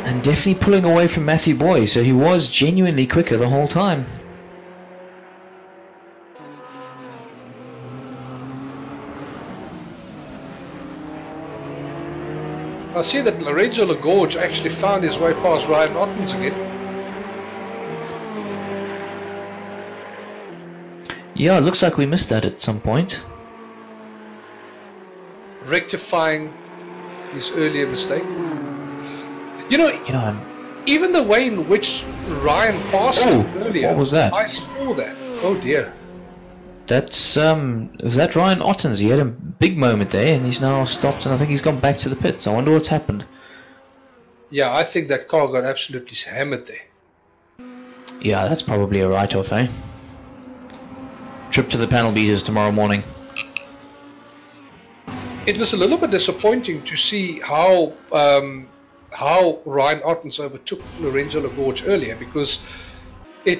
And definitely pulling away from Matthew Boyd, so he was genuinely quicker the whole time. I see that Lorenzo Lagorge actually found his way past Ryan Ottens again. Yeah, it looks like we missed that at some point. Rectifying his earlier mistake. You know, Yeah. even the way in which Ryan passed him earlier. What was that? I saw that. Oh dear. That's was that Ryan Ottens? He had a big moment there, and he's now stopped, and I think he's gone back to the pits. I wonder what's happened. Yeah, I think that car got absolutely hammered there. Yeah, that's probably a write-off, eh? Trip to the panel beaters tomorrow morning. It was a little bit disappointing to see how Ryan Ottens overtook Lorenzo Lagorge earlier, because he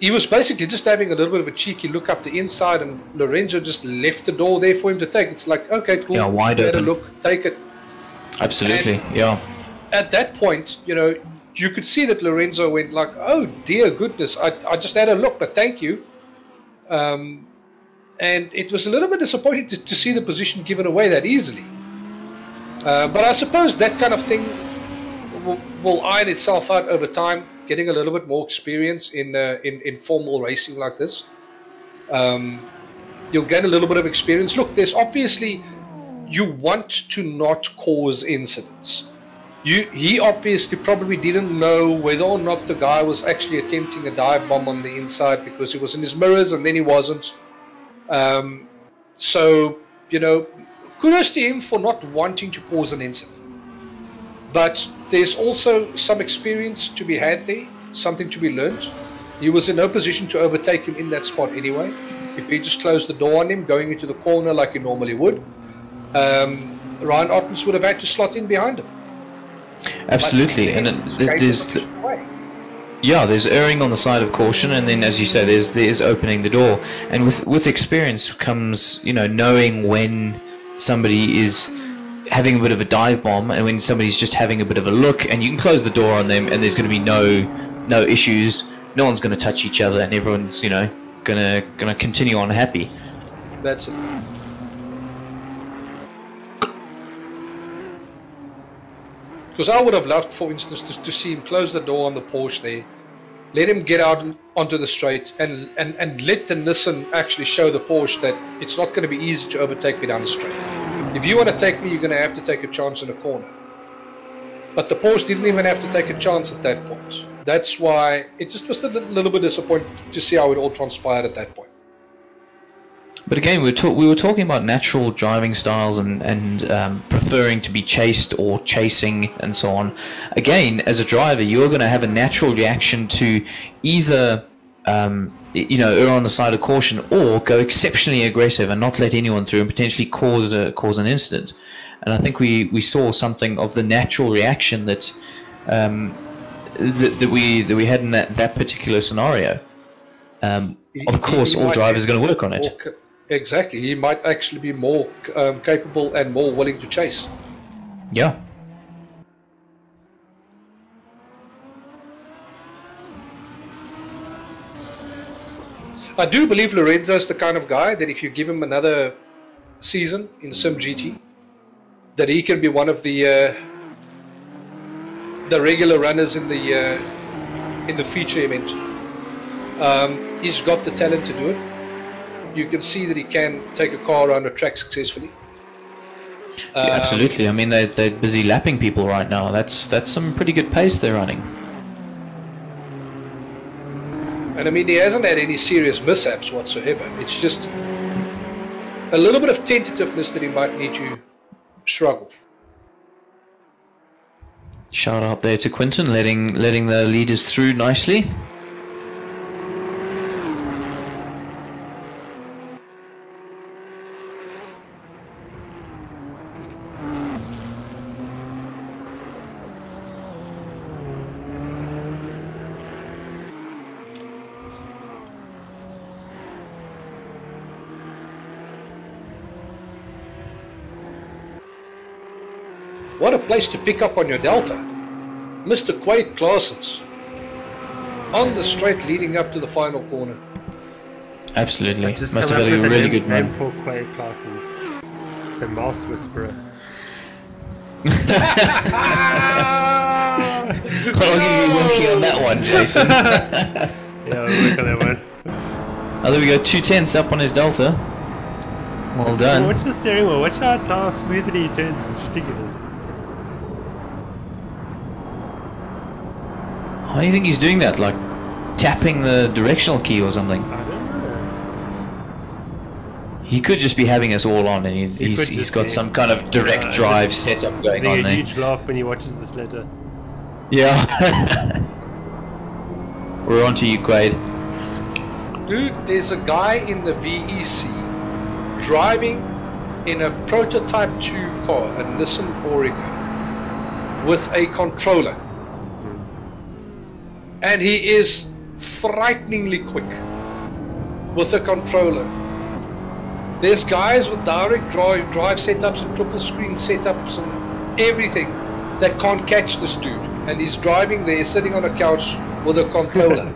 was basically just having a little bit of a cheeky look up the inside, and Lorenzo just left the door there for him to take. It's like, okay, cool. Yeah, wide open. Had a look, take it. Absolutely, And yeah. at that point, you know, you could see that Lorenzo went like, oh dear goodness, I just had a look, but thank you. And it was a little bit disappointing to see the position given away that easily. But I suppose that kind of thing will iron itself out over time, getting a little bit more experience in formal racing like this. You'll gain a little bit of experience. Look, there's obviously, you want to not cause incidents. He obviously probably didn't know whether or not the guy was actually attempting a dive bomb on the inside, because he was in his mirrors and then he wasn't. So, you know, kudos to him for not wanting to cause an incident. But there's also some experience to be had there, something to be learned. He was in no position to overtake him in that spot anyway. If he just closed the door on him, going into the corner like he normally would, Ryan Ottens would have had to slot in behind him. Absolutely, and there's erring on the side of caution, and then, as you say, there's opening the door. And with experience comes, you know, knowing when somebody is having a bit of a dive bomb and when somebody's just having a bit of a look, and you can close the door on them, and there's going to be no issues. No one's going to touch each other, and everyone's, you know, gonna continue on happy. That's it. Because I would have loved, for instance, to see him close the door on the Porsche there, let him get out onto the straight, and let the Nissan actually show the Porsche that it's not going to be easy to overtake me down the straight. If you want to take me, you're going to have to take a chance in a corner. But the Porsche didn't even have to take a chance at that point. That's why it just was a little bit disappointing to see how it all transpired at that point. But again, we were talking about natural driving styles and preferring to be chased or chasing and so on. Again, as a driver, you're going to have a natural reaction to either you know, err on the side of caution, or go exceptionally aggressive and not let anyone through and potentially cause an incident. And I think we saw something of the natural reaction that we had in that particular scenario. Of course, all drivers are going to work on it. Exactly, he might actually be more capable and more willing to chase. Yeah. I do believe Lorenzo is the kind of guy that if you give him another season in simGT, that he can be one of the regular runners in the feature event. He's got the talent to do it. You can see that he can take a car around a track successfully. Yeah, absolutely. I mean, they're busy lapping people right now. That's some pretty good pace they're running. And I mean, he hasn't had any serious mishaps whatsoever. It's just a little bit of tentativeness that he might need to struggle. Shout out there to Quinton, letting the leaders through nicely. What a place to pick up on your Delta. Mr. Quade Claessens. On the straight leading up to the final corner. Absolutely. Just Must come have up had a with really name good run. for Quade Claessens. The Mouse Whisperer. How long have you been working on that one, Jason? Yeah, we'll work on that one. Oh, there we go, 2/10 up on his delta. Well done. Watch the steering wheel. Watch how smoothly he turns. It's ridiculous. How do you think he's doing that? Like tapping the directional key or something? I don't know. He could just be having us all on, and he's got some kind of direct drive setup going on I think a there. huge laugh when he watches this later. Yeah. We're on to you, Quaid. Dude, there's a guy in the VEC driving in a prototype 2 car, a Nissan Origo, with a controller. And he is frighteningly quick with a controller. There's guys with direct drive setups and triple screen setups and everything that can't catch this dude. And he's driving there, sitting on a couch with a controller.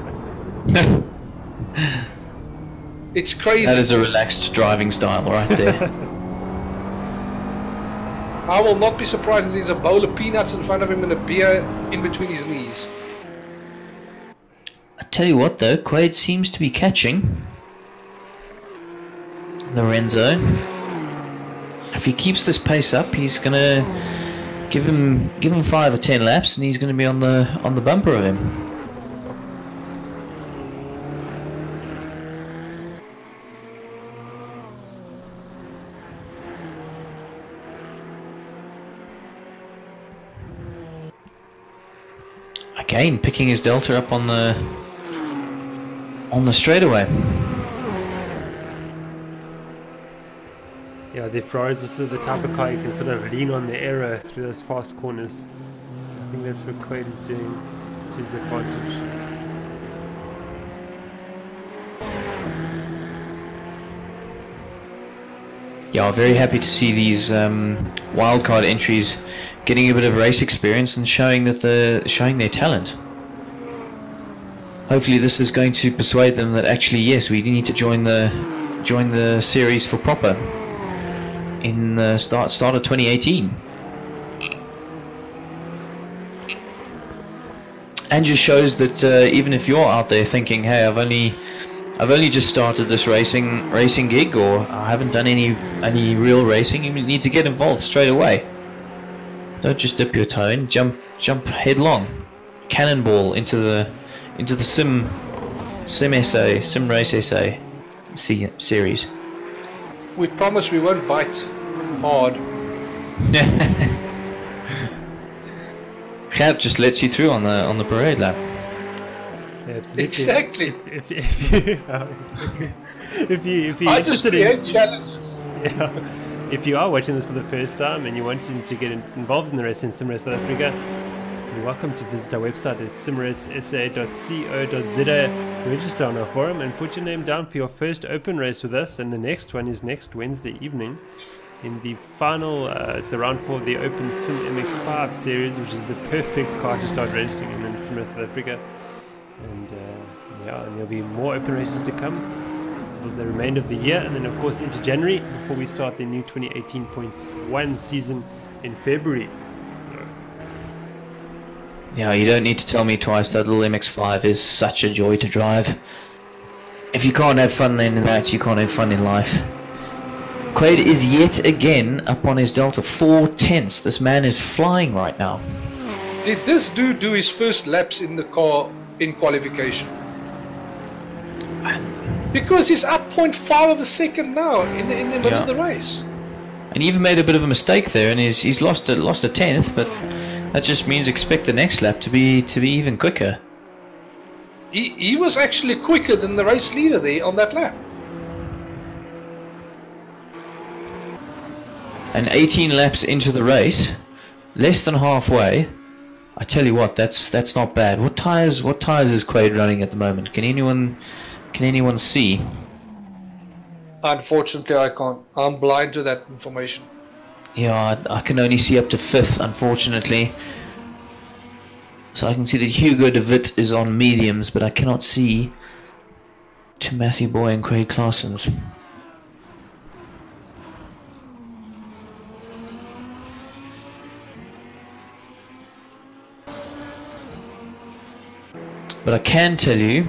It's crazy. That is a relaxed driving style right there. I will not be surprised if there's a bowl of peanuts in front of him and a beer in between his knees. I tell you what though, Quaid seems to be catching Lorenzo. If he keeps this pace up, he's gonna give him 5 or 10 laps, and he's gonna be on the bumper of him. Again, picking his delta up on the straightaway. Yeah, the Ferraris is the type of car you can sort of lean on the aero through those fast corners. I think that's what Quaid is doing to his advantage. Yeah, very happy to see these wildcard entries getting a bit of race experience and showing their talent. Hopefully this is going to persuade them that actually yes, we need to join the series for proper in the start of 2018. And just shows that even if you're out there thinking, hey, I've only just started this racing gig, or I haven't done any real racing, you need to get involved straight away. Don't just dip your toe in, jump headlong, cannonball into the sim race essay series. We promise we won't bite hard. Gert just lets you through on the parade lap. Yeah, absolutely. Exactly. If you I just create challenges. Yeah. If you are watching this for the first time and you're wanting to get involved in the race in SimRace South Africa, you're welcome to visit our website at simracesa.co.za, register on our forum and put your name down for your first open race with us, and the next one is next Wednesday evening in the final, it's a round 4 of the Open Sim MX5 series, which is the perfect car to start racing in SimRace South Africa. And and there'll be more open races to come for the remainder of the year, and then of course into January before we start the new 2018.1 season in February. Yeah, you don't need to tell me twice that little MX5 is such a joy to drive. If you can't have fun in that, you can't have fun in life. Quaid is yet again up on his delta, 4/10. This man is flying right now. Did this dude do his first laps in the car in qualification? Because he's up 0.5 of a second now in the middle of the race. And he even made a bit of a mistake there, and he's lost a 10th, but that just means expect the next lap to be even quicker. He was actually quicker than the race leader there on that lap. And 18 laps into the race, less than halfway. I tell you what, that's not bad. What tires is Quaid running at the moment? Can anyone see? Unfortunately, I can't. I'm blind to that information. Yeah, I can only see up to 5th, unfortunately. So I can see that Hugo de Wit is on mediums, but I cannot see to Matthew Boy and Craig Claessens. But I can tell you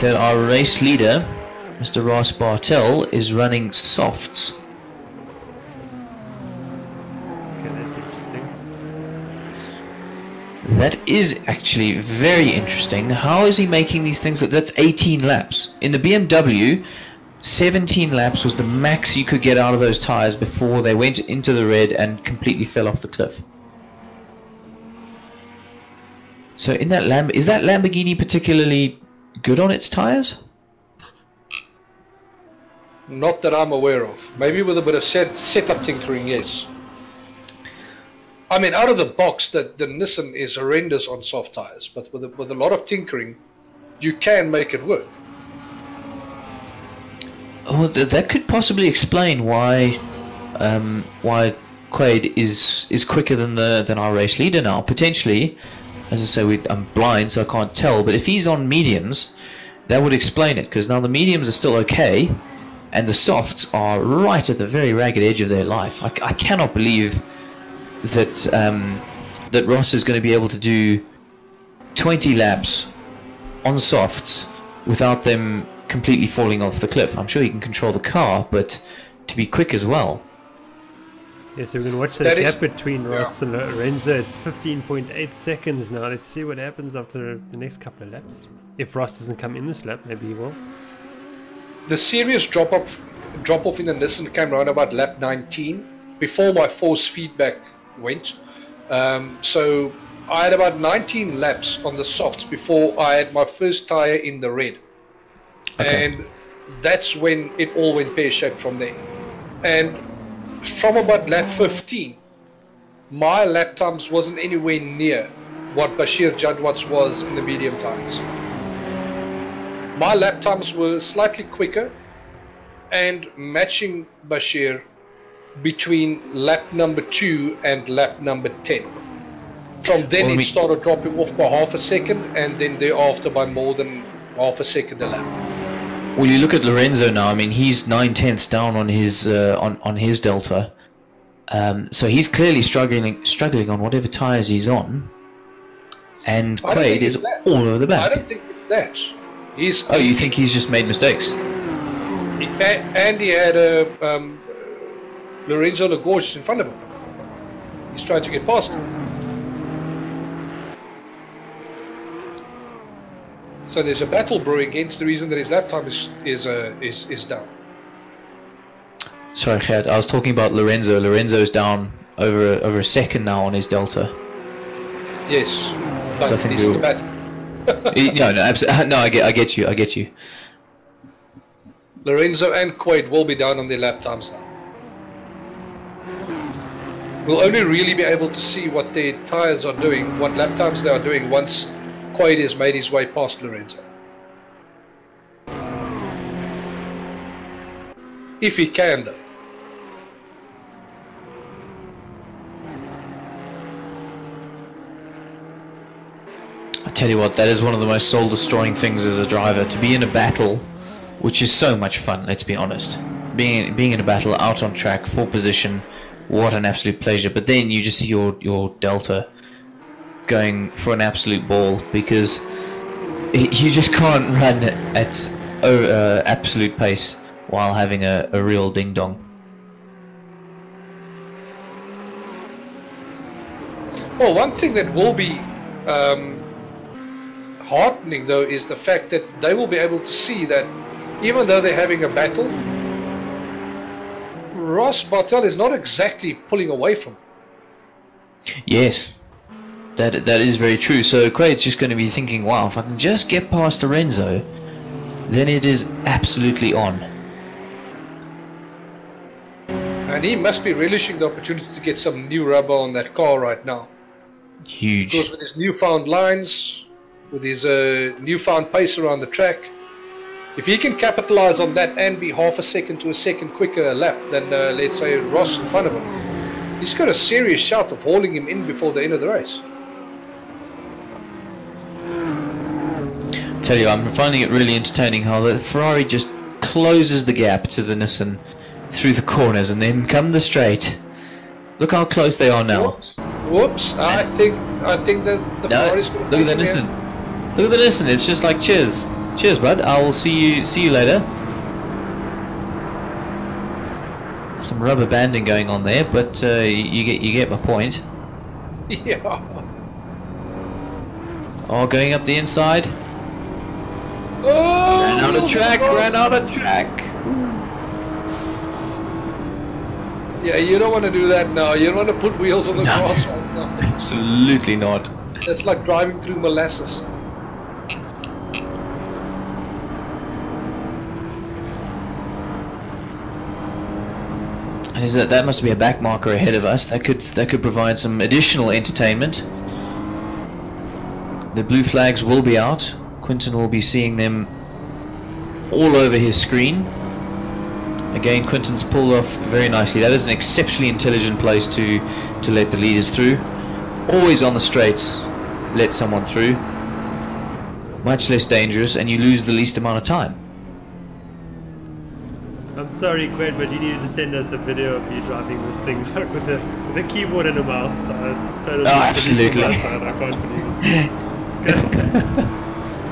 that our race leader, Mr. Ross Bartel, is running softs. Okay, that's interesting. That is actually very interesting. How is he making these things? That's 18 laps. In the BMW, 17 laps was the max you could get out of those tires before they went into the red and completely fell off the cliff. So in that is that Lamborghini particularly good on its tires? Not that I'm aware of. Maybe with a bit of setup tinkering, yes. I mean, out of the box, the Nissan is horrendous on soft tires, but with a lot of tinkering, you can make it work. Oh, that could possibly explain why Quaid is quicker than our race leader now. Potentially, as I say, I'm blind, so I can't tell. But if he's on mediums, that would explain it, because now the mediums are still okay, and the softs are right at the very ragged edge of their life. I cannot believe that that Ross is going to be able to do 20 laps on softs without them completely falling off the cliff. I'm sure he can control the car, but to be quick as well. Yeah, so we're going to watch that gap between Ross and Lorenzo. It's 15.8 seconds now. Let's see what happens after the next couple of laps. If Ross doesn't come in this lap, maybe he will. The serious drop off in the Nissan came around about lap 19, before my force feedback went. So I had about 19 laps on the softs before I had my first tire in the red. Okay. And that's when it all went pear-shaped from there. And from about lap 15, my lap times wasn't anywhere near what Bashir Jadwat's was in the medium tires. My lap times were slightly quicker and matching Bashir between lap number 2 and lap number 10. From then it started dropping off by half a second, and then thereafter by more than half a second a lap. Well, you look at Lorenzo now. I mean, he's 9/10ths down on his on his delta, so he's clearly struggling on whatever tires he's on. And Quaid is all over the back. I don't think it's that. You think he's just made mistakes? And he had Lorenzo Lagorge in front of him. He's trying to get past him. So there's a battle brewing, hence the reason that his lap time is down. Sorry, Gert, I was talking about Lorenzo. Lorenzo's down over a second now on his delta. Yes, but so I think he's in the battle. No, I get you. Lorenzo and Quaid will be down on their lap times now. We'll only really be able to see what their tires are doing, what lap times they are doing, once Quaid has made his way past Lorenzo. If he can, though. I tell you what, that is one of the most soul-destroying things as a driver, to be in a battle, which is so much fun, let's be honest. Being in a battle, out on track, full position, what an absolute pleasure. But then you just see your delta going for an absolute ball, because you just can't run at absolute pace while having a real ding-dong. Well, one thing that will be heartening, though, is the fact that they will be able to see that even though they're having a battle, Ross Bartel is not exactly pulling away from him. Yes, that is very true. So Quaid's just going to be thinking, wow, if I can just get past Lorenzo, then it is absolutely on. And he must be relishing the opportunity to get some new rubber on that car right now. Huge. Because with his newfound lines, with his newfound pace around the track, if he can capitalize on that and be half a second to a second quicker a lap than, let's say, Ross in front of him, he's got a serious shot of hauling him in before the end of the race. Tell you, I'm finding it really entertaining how the Ferrari just closes the gap to the Nissan through the corners, and then come the straight. Look how close they are now. Whoops! I think that the Ferrari's going to look at the Nissan. Look at the listen. It's just like cheers, cheers, bud. I will see you later. Some rubber banding going on there, but you get my point. Yeah. Oh, going up the inside. Oh, Ran out of track. Ran out of track. Yeah, you don't want to do that now. You don't want to put wheels on the grass right now. Absolutely not. It's like driving through molasses. And is that must be a back marker ahead of us? That could provide some additional entertainment. The blue flags will be out. Quinton will be seeing them all over his screen. Again, Quinton's pulled off very nicely. That is an exceptionally intelligent place to let the leaders through. Always on the straights, let someone through. Much less dangerous, and you lose the least amount of time. I'm sorry, Qued, but you needed to send us a video of you driving this thing like with a keyboard and a mouse. Totally absolutely. I can't believe it.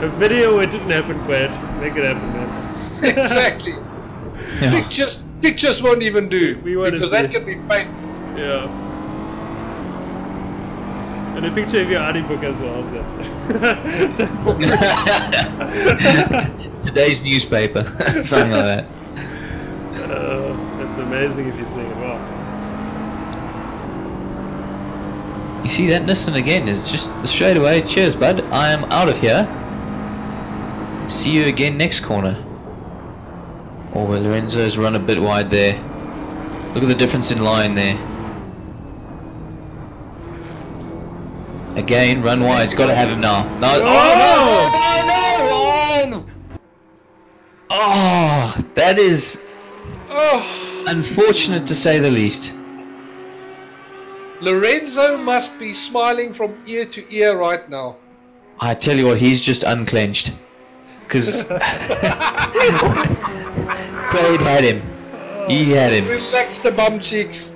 A video where it didn't happen, Qued. Make it happen, man. Exactly. Yeah. Pictures won't even do. We want to because see. that can be faked. Yeah. And a picture of your audiobook as well, is that? Today's newspaper, something like that. That's amazing if he's thinking, wow. You see that Nissan again is just straight away. Cheers, bud. I am out of here. See you again next corner. Oh, well, Lorenzo's run a bit wide there. Look at the difference in line there. Again, run wide. It's got to have him now. No! Oh, no! Oh, that is unfortunate to say the least. Lorenzo must be smiling from ear to ear right now. I tell you what, he's just unclenched. Because Quaid had him. He had him. Relax the bum cheeks.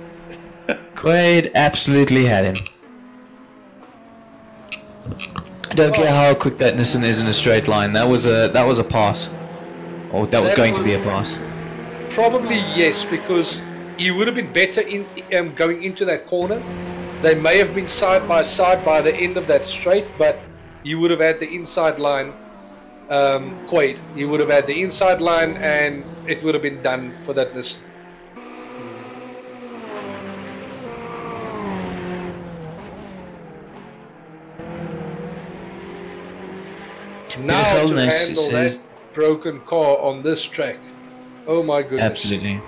Quaid absolutely had him. I don't care how quick that Nissan is in a straight line. That was a pass. Or that was going to be a pass. Probably yes, because he would have been better in going into that corner. They may have been side by side by the end of that straight, but you would have had the inside line. Quaid, you would have had the inside line, and it would have been done for that Nissan. Now to handle that broken car on this track. Oh my goodness. Absolutely.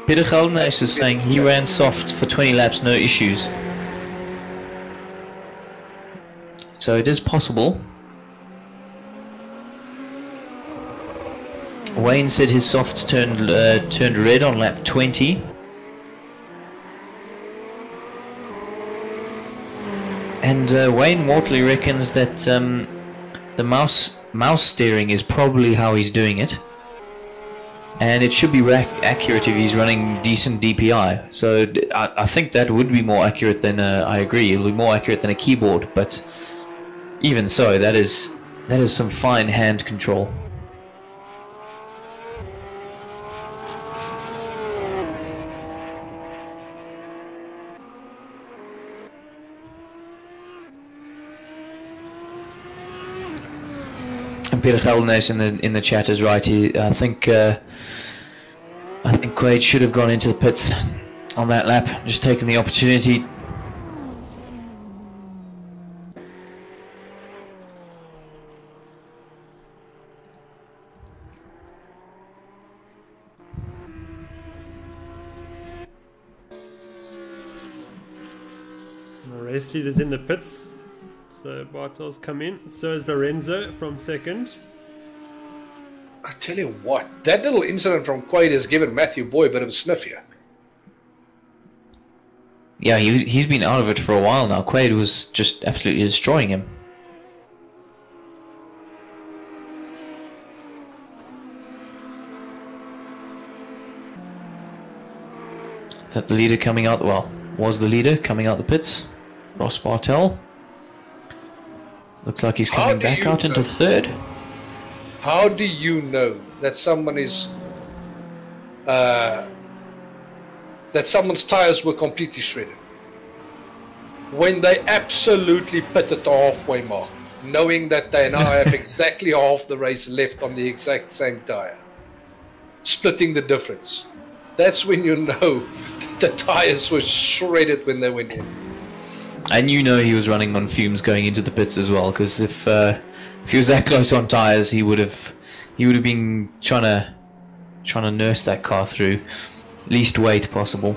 Peter Goldenhuis is saying he ran softs for 20 laps, no issues. So it is possible. Wayne said his softs turned red on lap 20. And Wayne Wortley reckons that the mouse steering is probably how he's doing it. And it should be accurate if he's running decent DPI. So I think that would be more accurate than I agree. It would be more accurate than a keyboard. But even so, that is some fine hand control. And Peter Goldenhuis in the chat is right. I think Quaid should have gone into the pits on that lap, just taken the opportunity. The race leader's in the pits. So Bartels come in. So is Lorenzo from second. I tell you what, that little incident from Quaid has given Matthew Boy a bit of a sniff here. Yeah, he's been out of it for a while now. Quaid was just absolutely destroying him. That the leader coming out, well, was the leader coming out the pits. Ross Bartel. Looks like he's coming back out into third. How do you know that someone is that someone's tires were completely shredded when they absolutely pit at the halfway mark, knowing that they now have exactly half the race left on the exact same tire, splitting the difference? That's when you know the tires were shredded when they went in. And you know he was running on fumes going into the pits as well, because if he was that close on tires, he would have been trying to nurse that car through least weight possible.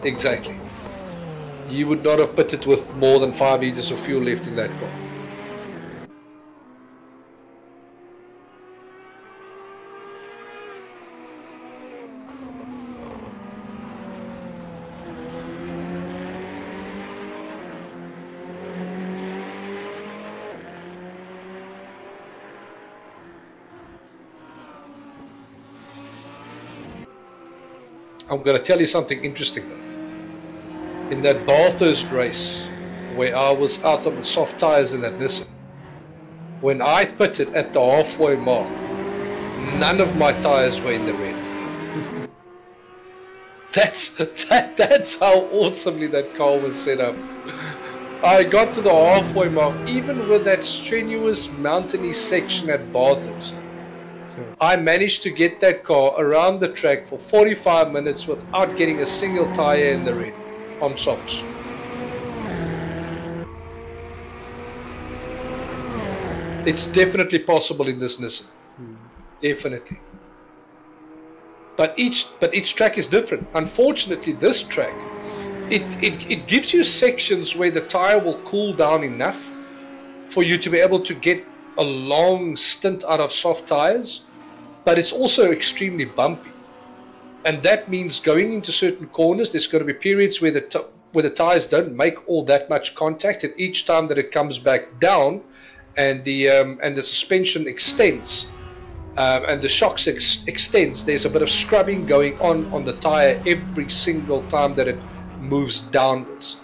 Exactly. You would not have pitted with more than 5 liters of fuel left in that car. I'm going to tell you something interesting though. In that Bathurst race, where I was out on the soft tires in that Nissan, when I pitted at the halfway mark, none of my tires were in the red. That's how awesomely that car was set up. I got to the halfway mark, even with that strenuous mountainy section at Bathurst. I managed to get that car around the track for 45 minutes without getting a single tire in the red on softs. It's definitely possible in this Nissan. Definitely. But each track is different. Unfortunately, this track, it gives you sections where the tire will cool down enough for you to be able to get a long stint out of soft tires, but it's also extremely bumpy. And that means going into certain corners, there's going to be periods where the tires don't make all that much contact, and each time that it comes back down and the suspension extends and the shocks extends, there's a bit of scrubbing going on the tire every single time that it moves downwards.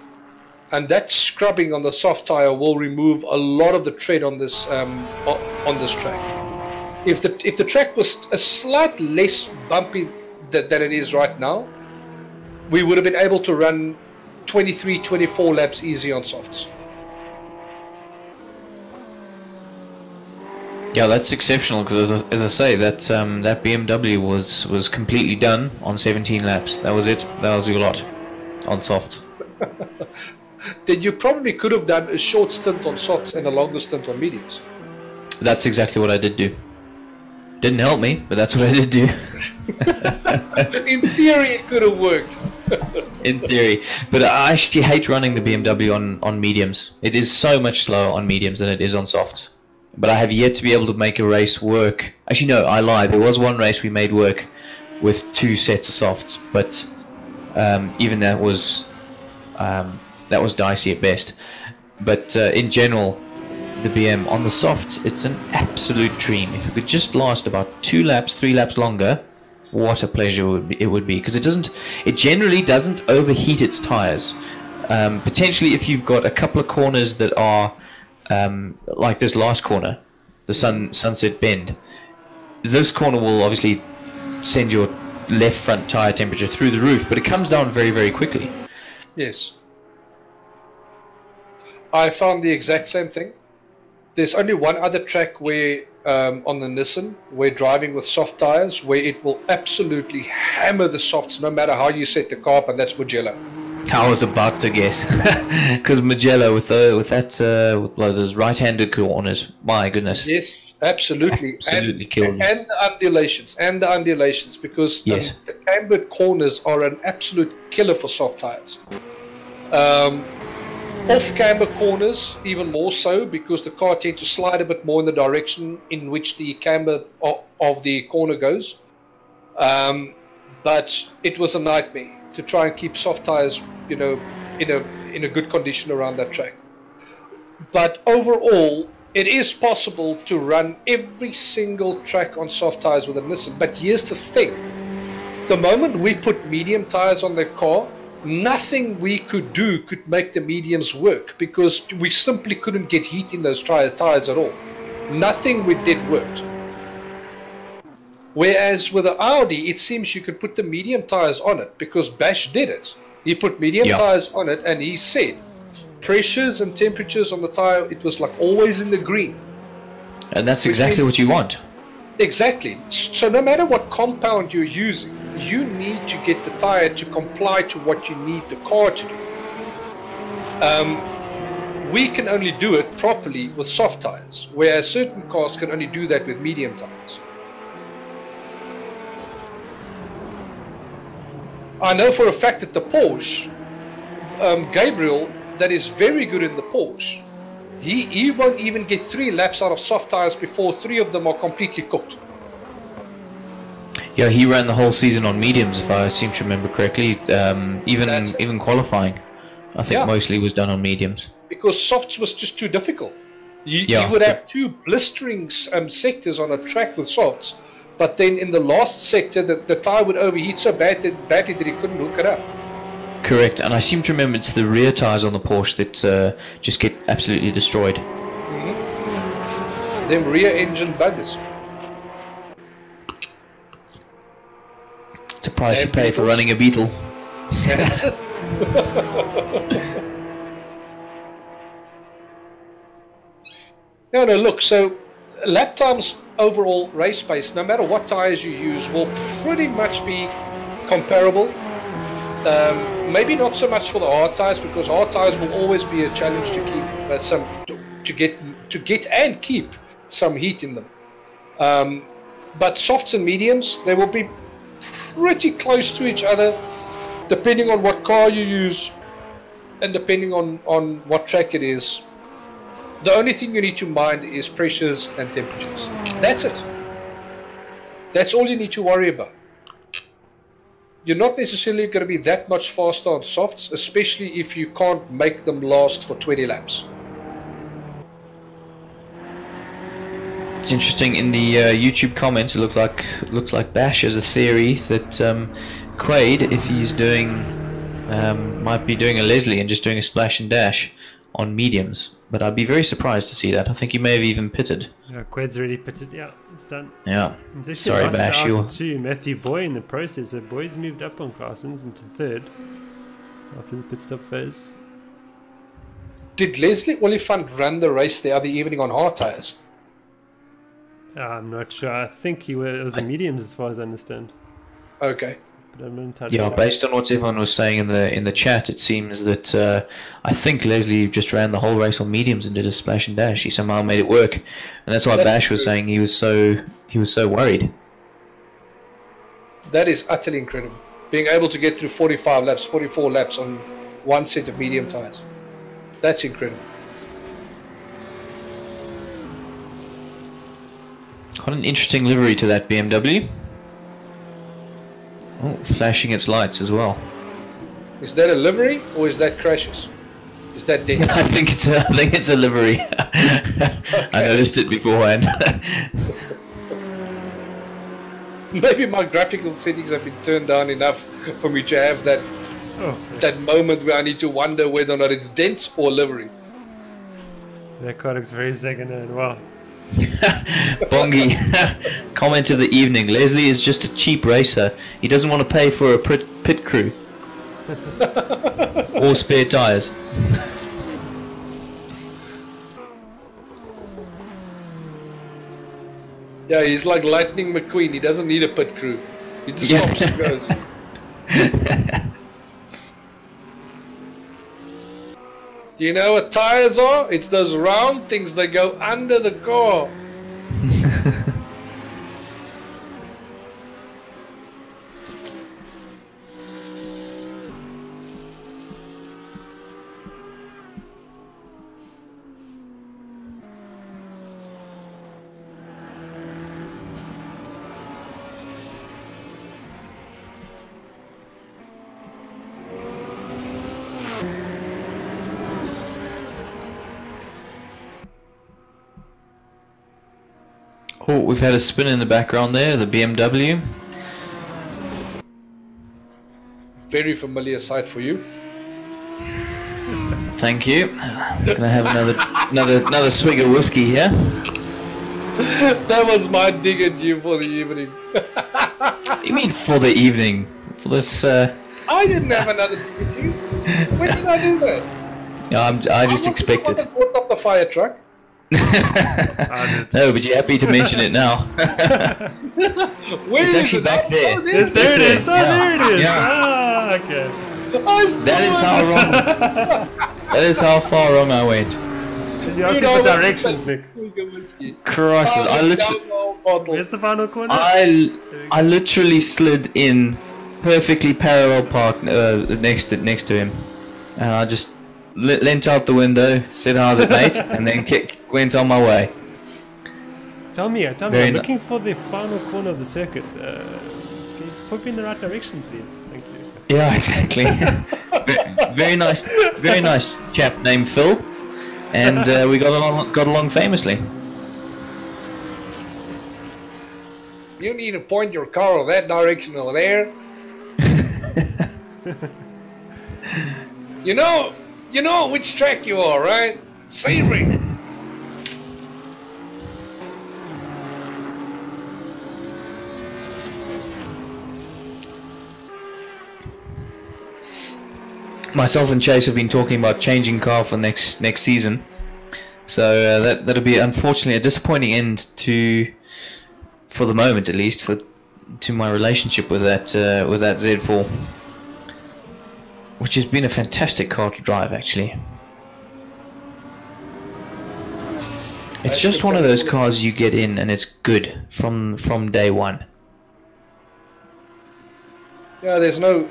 And that scrubbing on the soft tire will remove a lot of the tread on this track. If the track was a slight less bumpy than it is right now, we would have been able to run 23, 24 laps easy on softs. Yeah, that's exceptional, because as I say, that BMW was completely done on 17 laps. That was it. That was your lot on softs. Then you probably could have done a short stint on softs and a longer stint on mediums. That's exactly what I did do. Didn't help me, but that's what I did do. In theory, it could have worked. In theory. But I actually hate running the BMW on mediums. It is so much slower on mediums than it is on softs. But I have yet to be able to make a race work. Actually, no, I lied. There was one race we made work with 2 sets of softs, but even that was dicey at best. But in general, the BM on the softs, it's an absolute dream. If it could just last about 2 laps, 3 laps longer, what a pleasure it would be. Because it generally doesn't overheat its tires. Potentially, if you've got a couple of corners that are like this last corner, the Sunset Bend, this corner will obviously send your left front tire temperature through the roof, but it comes down very, very quickly. Yes. I found the exact same thing. There's only one other track where on the Nissan, where driving with soft tires, where it will absolutely hammer the softs no matter how you set the car up, and that's Mugello. I was about to guess, because Mugello with those right-handed corners, my goodness. Yes, absolutely. Absolutely kills you. And the undulations, because yes, the cambered corners are an absolute killer for soft tires. Off-camber corners, even more so, because the car tends to slide a bit more in the direction in which the camber of the corner goes. But it was a nightmare to try and keep soft tires, in a good condition around that track. But overall, it is possible to run every single track on soft tires with a Nissan. But here's the thing: the moment we put medium tires on the car, nothing we could do could make the mediums work because we simply couldn't get heat in those tires at all. Nothing we did worked. Whereas with the Audi, it seems you could put the medium tires on it because Bash did it. He put medium tires on it and he said pressures and temperatures on the tire, it was like always in the green. And that's exactly what you want. Exactly. So no matter what compound you're using, you need to get the tire to comply to what you need the car to do. We can only do it properly with soft tires, whereas certain cars can only do that with medium tires. I know for a fact that the Porsche, Gabriel, that is very good in the Porsche, he won't even get 3 laps out of soft tires before 3 of them are completely cooked. Yeah, he ran the whole season on mediums, if I seem to remember correctly. Even qualifying, I think mostly was done on mediums. Because softs was just too difficult. You would have 2 blistering sectors on a track with softs, but then in the last sector, the tire would overheat so badly that he couldn't hook it up. Correct, and I seem to remember it's the rear tires on the Porsche that just get absolutely destroyed. Them rear engine buggers. It's a price you pay for running a Beetle. That's it. No, look, so lap times overall race pace, no matter what tires you use, will pretty much be comparable. Maybe not so much for the hard tires, because hard tires will always be a challenge to keep to get and keep some heat in them. But softs and mediums, they will be pretty close to each other, depending on what car you use and depending on what track it is. The only thing you need to mind is pressures and temperatures. That's it. That's all you need to worry about. You're not necessarily going to be that much faster on softs, especially if you can't make them last for 20 laps. It's interesting, in the YouTube comments it looks like Bash has a theory that Quaid, if he's doing might be doing a Leslie and just doing a splash and dash on mediums, but I'd be very surprised to see that. I think he may have even pitted. Yeah, Quaid's already pitted. Yeah, it's done. Yeah. Sorry, Bash. To Matthew Boy in the process. So Boy's moved up on Claessens into 3rd after the pit stop phase. Did Leslie Oliphant run the race the other evening on hard tires? I'm not sure. I think it was a mediums as far as I understand. Okay. But I'm not entirely sure. Based on what everyone was saying in the chat, it seems that I think Leslie just ran the whole race on mediums and did a splash and dash. He somehow made it work, and that's why Bash was saying he was so worried. That is utterly incredible. Being able to get through 45 laps, 44 laps on one set of medium tires. That's incredible. Quite an interesting livery to that BMW. Oh, flashing its lights as well. Is that a livery or is that crashes? Is that dead? I think it's a livery. Okay. I noticed it beforehand. Maybe my graphical settings have been turned down enough for me to have that that moment where I need to wonder whether or not it's dents or livery. That car looks very second-hand. Wow. Bongi, comment of the evening. Leslie is just a cheap racer. He doesn't want to pay for a pit crew or spare tires. Yeah, he's like Lightning McQueen. He doesn't need a pit crew. He just stops and goes. Do you know what tires are? It's those round things that go under the car. Oh, we've had a spin in the background there, the BMW. very familiar sight for you. Thank you. Gonna have another swig of whiskey here. That was my dig at you for the evening. You mean for the evening? For this? I didn't have another dig at you. When did I do that? I just expected. I brought up the fire truck. No, but you're happy to mention it now. Where It's is actually it? back Oh, there. there it There it is. Oh, Yeah. there it is. Yeah. Ah, okay. That is how wrong. That is how far wrong I went. You asked for directions, Nick. Christ, Where's the final corner? I literally slid in perfectly parallel park next to him, and I just leant out the window, said how's it mate, and then went on my way. Tell me, Very I'm looking for the final corner of the circuit. Can you just put me in the right direction, please? Thank you. Yeah, exactly. very nice chap named Phil, and we got along famously. You need to point your car in that direction over there. You know which track you are, right? Sebring. Myself and Chase have been talking about changing car for next season, so that'll be unfortunately a disappointing end for the moment at least, to my relationship with that Z4, which has been a fantastic car to drive actually. It's just one of those cars you get in and it's good from day one. Yeah, there's no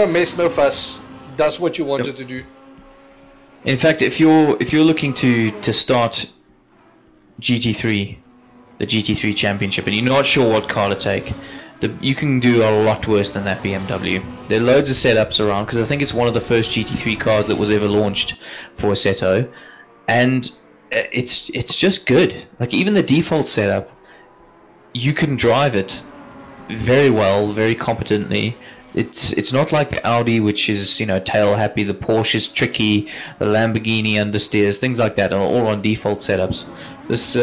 mess, no fuss. Does what you wanted to do. In fact, if you're looking to start GT3, the GT3 Championship, and you're not sure what car to take, you can do a lot worse than that BMW. There are loads of setups around, because I think it's one of the first GT3 cars that was ever launched for Assetto, and it's just good. Like, even the default setup, you can drive it very well, very competently. It's not like the Audi, which is, tail happy. The Porsche is tricky. The Lamborghini understeers, things like that are all on default setups. This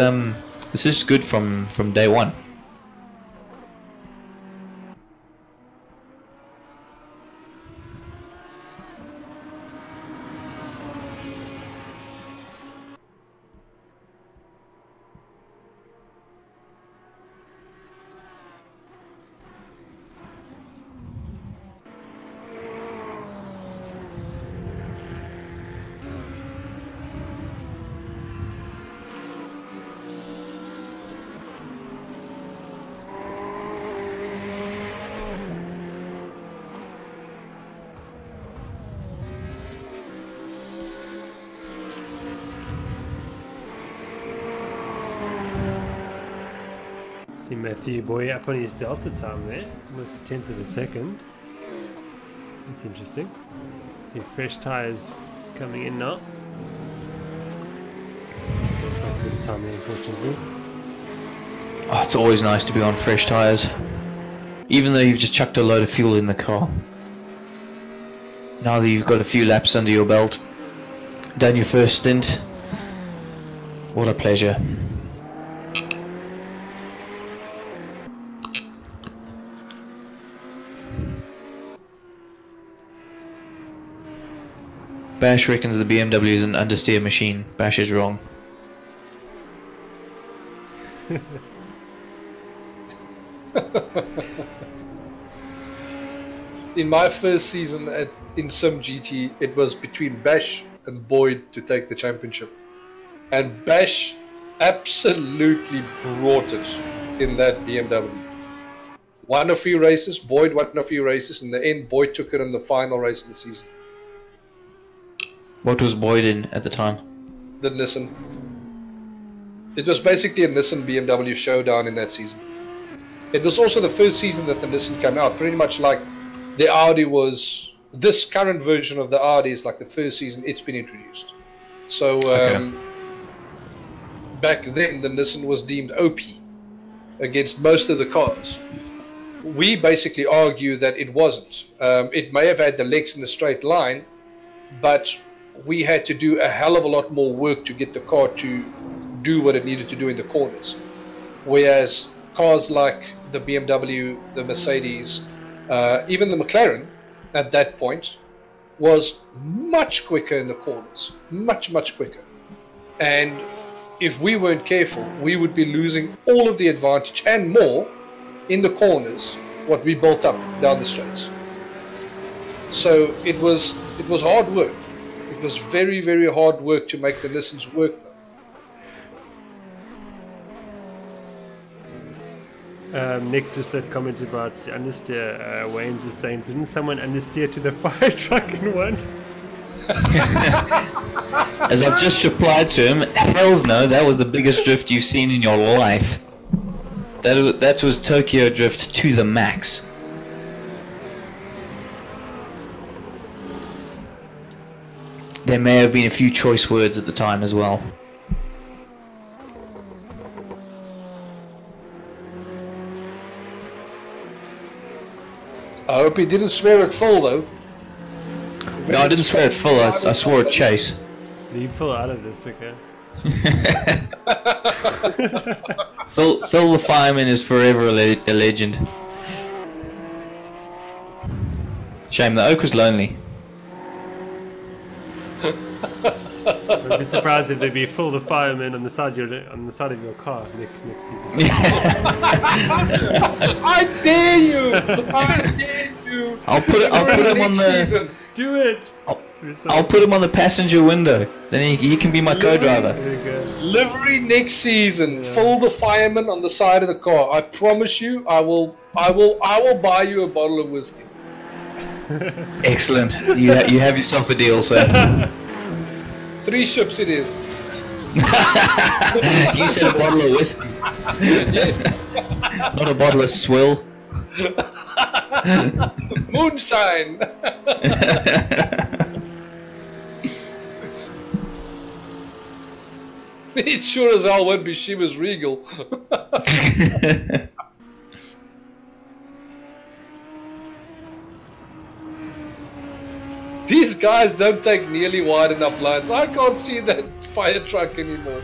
is good from day one. See Matthew Boy up on his delta time there, almost a tenth of a second. That's interesting. See fresh tyres coming in now. It's lost a bit of time there, unfortunately. Oh, it's always nice to be on fresh tyres, even though you've just chucked a load of fuel in the car. Now that you've got a few laps under your belt, done your first stint, what a pleasure. Bash reckons the BMW is an understeer machine. Bash is wrong. In my first season in simGT, it was between Bash and Boyd to take the championship. And Bash absolutely brought it in that BMW. Won a few races, Boyd won a few races. In the end, Boyd took it in the final race of the season. What was Boyd in at the time? The Nissan. It was basically a Nissan BMW showdown in that season. It was also the first season that the Nissan came out, pretty much like the Audi was. This current version of the Audi is like the first season it's been introduced. So back then the Nissan was deemed OP against most of the cars. we basically argue that it wasn't. It may have had the legs in a straight line, but we had to do a hell of a lot more work to get the car to do what it needed to do in the corners. Whereas cars like the BMW, the Mercedes, even the McLaren at that point was much quicker in the corners, much quicker. And if we weren't careful, we would be losing all of the advantage and more in the corners what we built up down the straights. So it was hard work. It was very, very hard work to make the Nissans work though. Nick just that comment about understeer. Wayne's is saying, didn't someone understeer to the fire truck in one? As I've just replied to him, hells no, that was the biggest drift you've seen in your life. That was Tokyo drift to the max. There may have been a few choice words at the time as well. I hope he didn't swear at Phil though. No, I didn't swear at Phil, I swore at Chase. Leave Phil out of this, okay? Phil the fireman is forever a legend. Shame, the oak was lonely. I'd be surprised if there'd be Phil the fireman on the side of your car next season. I dare you! I dare you! I'll put him on the. Season. Do it! I'll put him on the passenger window. Then he can be my co-driver. There you go. Livery next season. Yeah. Phil the fireman on the side of the car. I promise you, I will buy you a bottle of whiskey. Excellent. You have yourself a deal, sir. 3 ships it is. You said a bottle of whiskey. Not a bottle of swill. Moonshine. It sure as hell won't be Chivas Regal. These guys don't take nearly wide enough lines. I can't see that fire truck anymore.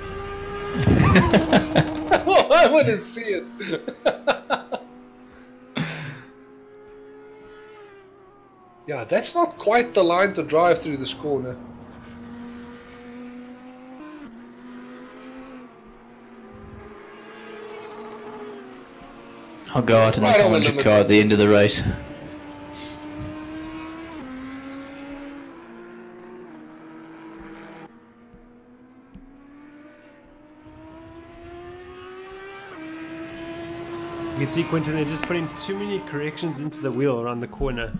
I want to see it. Yeah, that's not quite the line to drive through this corner. I'll go out in the commentary car at the end of the race. You can see Quentin, they're just putting too many corrections into the wheel around the corner.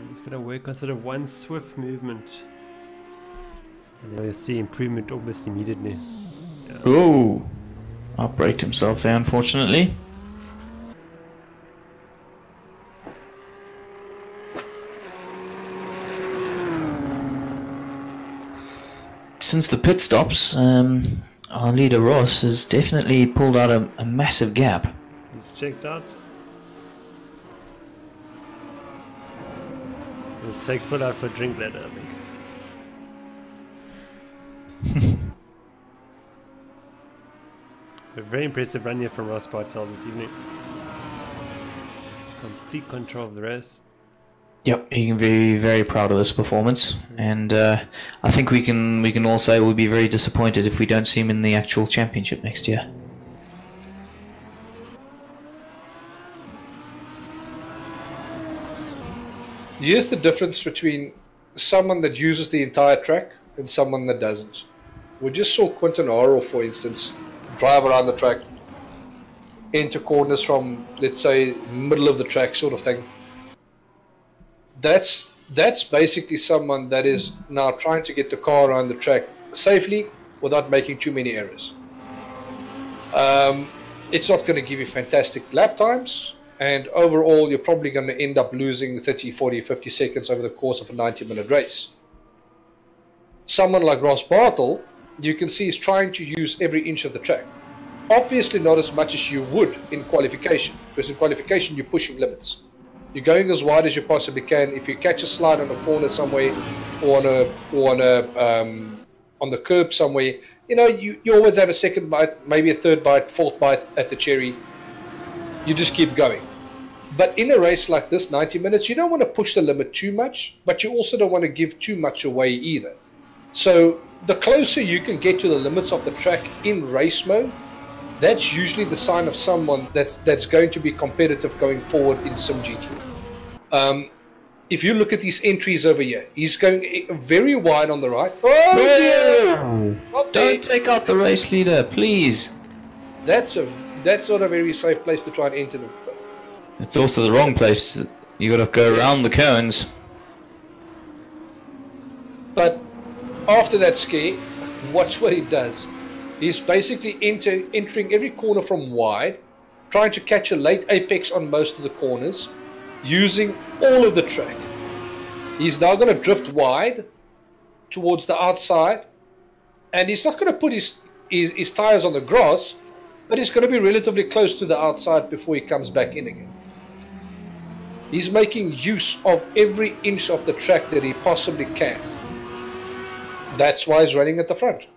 It's going to work on sort of one swift movement. And then we'll see improvement almost immediately. Yeah. Ooh! Outbraked himself there, unfortunately. Since the pit stops, our leader Ross has definitely pulled out a massive gap. He's checked out. He'll take Phil out for a drink later, I think. A very impressive run here from Ross Bartel this evening. Complete control of the race. Yep, he can be very proud of this performance, and I think we can all say we'll be very disappointed if we don't see him in the actual championship next year. Here's the difference between someone that uses the entire track and someone that doesn't. We just saw Quentin Harrell, for instance, drive around the track into corners from, let's say, middle of the track sort of thing. That's basically someone that is now trying to get the car around the track safely without making too many errors. It's not going to give you fantastic lap times, and overall you're probably going to end up losing 30, 40, 50 seconds over the course of a 90-minute race. Someone like Ross Bartel, you can see, is trying to use every inch of the track. obviously not as much as you would in qualification, because in qualification you're pushing limits. You're going as wide as you possibly can. If you catch a slide on a corner somewhere, or on the curb somewhere, you know, you always have a second bite, maybe a third bite, fourth bite at the cherry. You just keep going. But in a race like this, 90 minutes, you don't want to push the limit too much, but you also don't want to give too much away either. So the closer you can get to the limits of the track in race mode, that's usually the sign of someone that's going to be competitive going forward in simGT. If you look at these entries over here, he's going very wide on the right. Oh dear! Don't take out the race leader, please. That's not a very safe place to try and enter them. It's also the wrong place. You got to go around the cones. But after that scare, watch what he does. He's basically entering every corner from wide, trying to catch a late apex on most of the corners, using all of the track. He's now going to drift wide towards the outside, and he's not going to put his tires on the grass, but he's going to be relatively close to the outside before he comes back in again. He's making use of every inch of the track that he possibly can. That's why he's running at the front.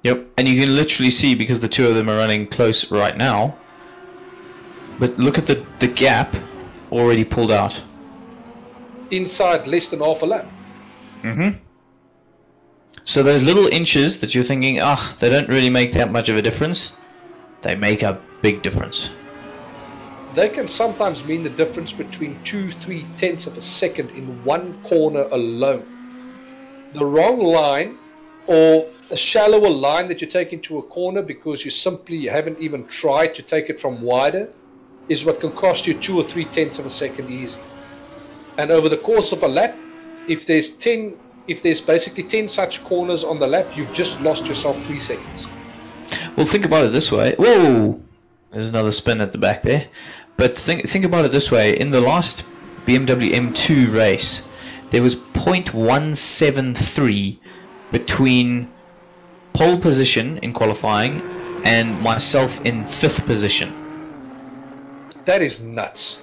Yep, and you can literally see, because the two of them are running close right now, but look at the gap already pulled out. Inside less than half a lap. Mm-hmm. So those little inches that you're thinking, they don't really make that much of a difference, they make a big difference. They can sometimes mean the difference between 2-3 tenths of a second in one corner alone. The wrong line, or a shallower line that you take into a corner because you haven't even tried to take it from wider, is what can cost you 2 or 3 tenths of a second easy. And over the course of a lap, if there's basically 10 such corners on the lap, you've just lost yourself 3 seconds. Well, think about it this way. Whoa! There's another spin at the back there. But think about it this way. In the last BMW M2 race, there was 0.173 between pole position in qualifying and myself in 5th position. That is nuts.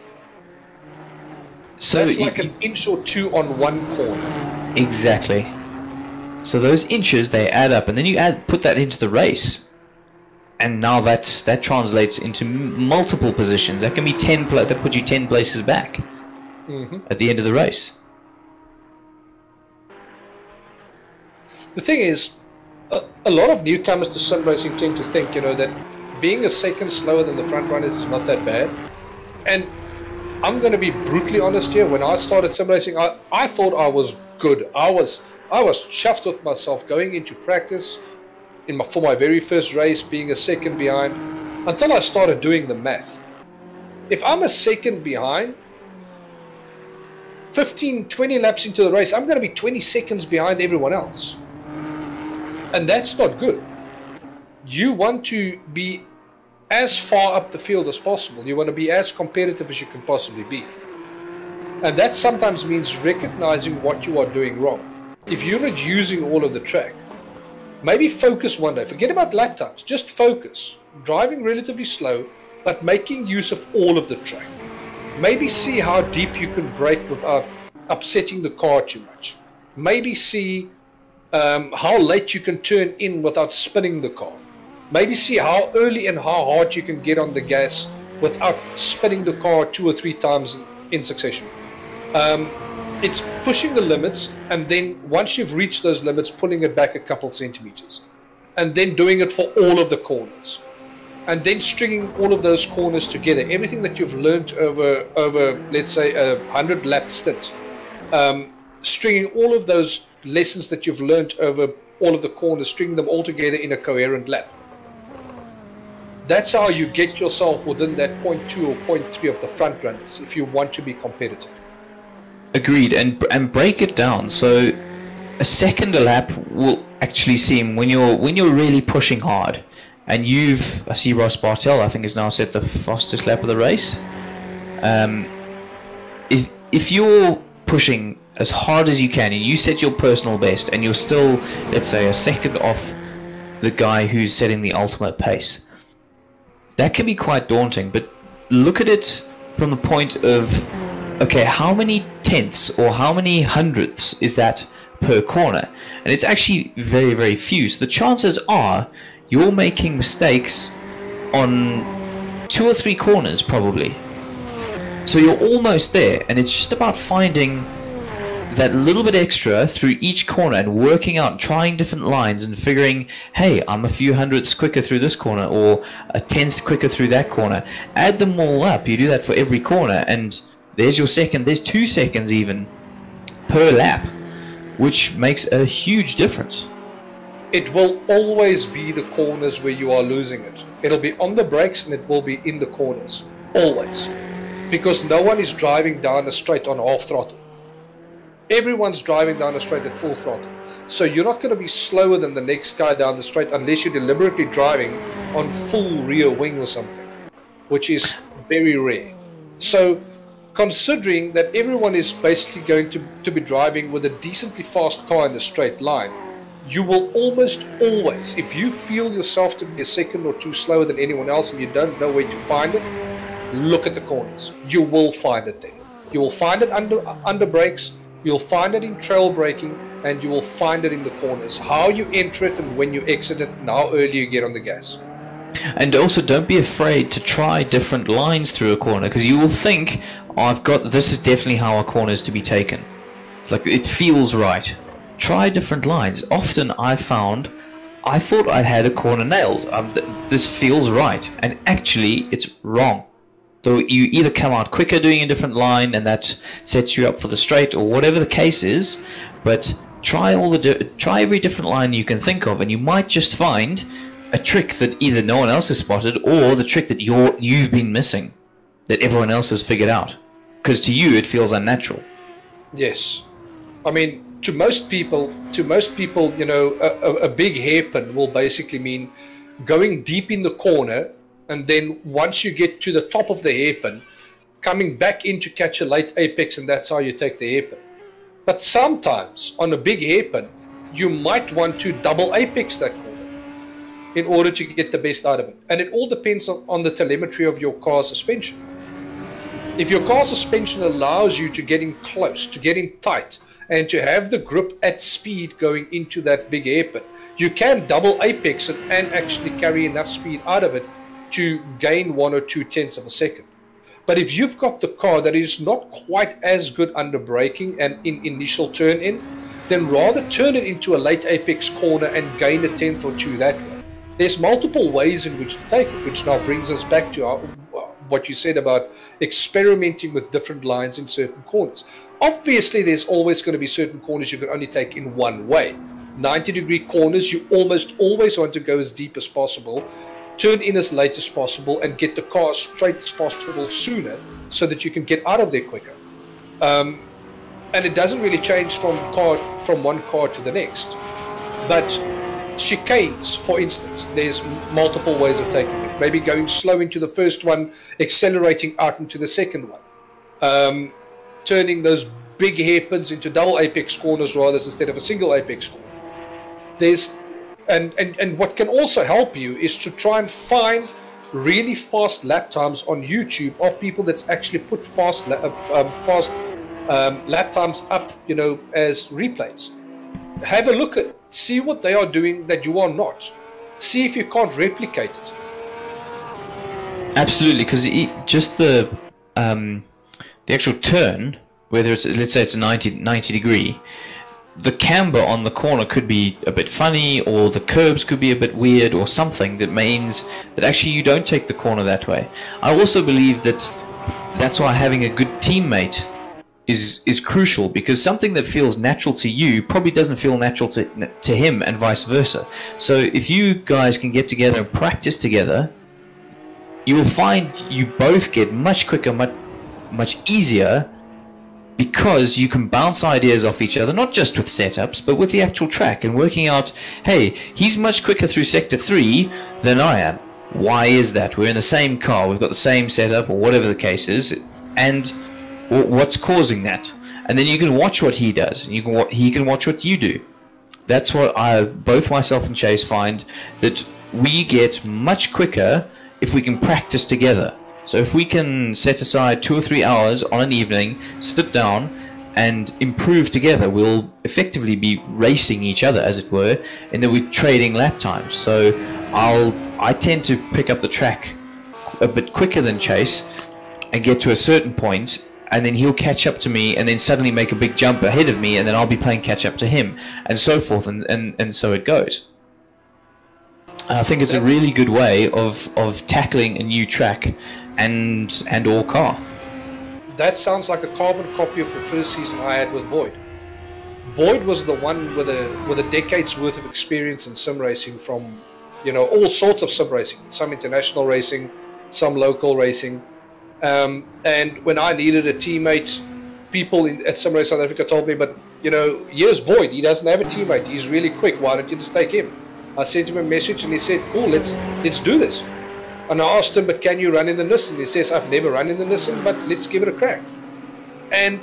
So that's like an inch or two on one corner. Exactly. So those inches, they add up, and then you put that into the race, and now that translates into multiple positions. That can be 10. That put you 10 places back at the end of the race. The thing is, a lot of newcomers to sim racing tend to think, that being a second slower than the front runners is not that bad. And I'm going to be brutally honest here. When I started sim racing, I thought I was good. I was chuffed with myself going into practice for my very first race, being a second behind, until I started doing the math. If I'm a second behind, 15, 20 laps into the race, I'm going to be 20 seconds behind everyone else. And that's not good. You want to be as far up the field as possible. You want to be as competitive as you can possibly be. And that sometimes means recognizing what you are doing wrong. If you're not using all of the track, maybe focus one day. Forget about lap times. Just focus. Driving relatively slow, but making use of all of the track. Maybe see how deep you can brake without upsetting the car too much. Maybe see how late you can turn in without spinning the car. Maybe see how early and how hard you can get on the gas without spinning the car 2 or 3 times in succession. It's pushing the limits, and then once you've reached those limits, pulling it back a couple centimeters, and then doing it for all of the corners, and then stringing all of those corners together. Everything that you've learned over let's say a 100 lap stint, stringing all of those lessons that you've learned over all of the corners, stringing them all together in a coherent lap. That's how you get yourself within that 0.2 or 0.3 of the front runners if you want to be competitive. Agreed, and break it down. So a second a lap will actually seem, when you're really pushing hard, and I see Ross Bartel, I think, has now set the fastest lap of the race. If you're pushing as hard as you can and you set your personal best, and you're still, let's say, a second off the guy who's setting the ultimate pace, that can be quite daunting, but look at it from the point of, okay, how many tenths or how many hundredths is that per corner? And it's actually very, very few. So the chances are you're making mistakes on 2 or 3 corners probably. So you're almost there, and it's just about finding that little bit extra through each corner and working out, trying different lines and figuring, hey, I'm a few hundredths quicker through this corner or a tenth quicker through that corner. Add them all up. You do that for every corner, and there's your second, there's 2 seconds even per lap, which makes a huge difference. It will always be the corners where you are losing it. It'll be on the brakes and it will be in the corners. Always. Because no one is driving down a straight on half throttle. Everyone's driving down a straight at full throttle. So you're not going to be slower than the next guy down the straight unless you're deliberately driving on full rear wing or something, which is very rare. So considering that everyone is basically going to be driving with a decently fast car in a straight line, you will almost always, if you feel yourself to be a second or 2 slower than anyone else and you don't know where to find it, look at the corners. You will find it there. You will find it under brakes, you'll find it in trail braking, and you will find it in the corners. How you enter it and when you exit it and how early you get on the gas. And also don't be afraid to try different lines through a corner, because you will think, oh, this is definitely how a corner is to be taken. Like, it feels right. Try different lines. Often I thought I had a corner nailed. This feels right, and actually it's wrong. So you either come out quicker doing a different line, and that sets you up for the straight, or whatever the case is. But try every different line you can think of, and you might just find a trick that either no one else has spotted, or the trick that you've been missing, that everyone else has figured out. Because to you, it feels unnatural. Yes, I mean, to most people, you know, a big hairpin will basically mean going deep in the corner, and then once you get to the top of the hairpin, coming back in to catch a late apex, and that's how you take the hairpin. But sometimes on a big hairpin, you might want to double apex that corner in order to get the best out of it. And it all depends on the telemetry of your car suspension. If your car suspension allows you to get in close, to get in tight, and to have the grip at speed going into that big hairpin, you can double apex it and actually carry enough speed out of it to gain 1 or 2 tenths of a second. But if you've got the car that is not quite as good under braking and in initial turn in, then rather turn it into a late apex corner and gain a tenth or 2 that way. There's multiple ways in which to take it, which now brings us back to what you said about experimenting with different lines in certain corners. Obviously, there's always going to be certain corners you can only take in one way. 90-degree corners, you almost always want to go as deep as possible, turn in as late as possible, and get the car as straight as possible sooner so that you can get out of there quicker. And it doesn't really change from one car to the next. But chicanes, for instance, there's multiple ways of taking it. Maybe going slow into the first one, accelerating out into the second one. Turning those big hairpins into double apex corners rather instead of a single apex corner. And what can also help you is to try and find really fast lap times on YouTube of people that's actually put fast lap times up, you know, as replays. Have a look at, see what they are doing that you are not. See if you can't replicate it. Absolutely, because just the actual turn, whether it's, let's say it's a 90 degree, the camber on the corner could be a bit funny, or the curbs could be a bit weird, or something that means that actually you don't take the corner that way. I also believe that that's why having a good teammate is crucial, because something that feels natural to you probably doesn't feel natural to him, and vice versa. So if you guys can get together and practice together, you will find you both get much quicker, much easier, because you can bounce ideas off each other, not just with setups, but with the actual track, and working out, hey, he's much quicker through Sector 3 than I am. Why is that? We're in the same car, we've got the same setup, or whatever the case is, and what's causing that? And then you can watch what he does, and he can watch what you do. That's what both myself and Chase find, that we get much quicker if we can practice together. So if we can set aside 2 or 3 hours on an evening, sit down and improve together, we'll effectively be racing each other, as it were, and then we're trading lap times. So I tend to pick up the track a bit quicker than Chase and get to a certain point, and then he'll catch up to me and then suddenly make a big jump ahead of me, and then I'll be playing catch up to him, and so forth, and so it goes. And I think it's a really good way of tackling a new track and or car. That sounds like a carbon copy of the first season I had with Boyd. Boyd was the one with a decade's worth of experience in sim racing, from all sorts of sim racing, some international racing, some local racing. And when I needed a teammate, people at Sim Race South Africa told me, but here's Boyd, he doesn't have a teammate, he's really quick, why don't you just take him? I sent him a message and he said, cool, let's do this. And I asked him, but can you run in the Nissan? He says, I've never run in the Nissan, but let's give it a crack. And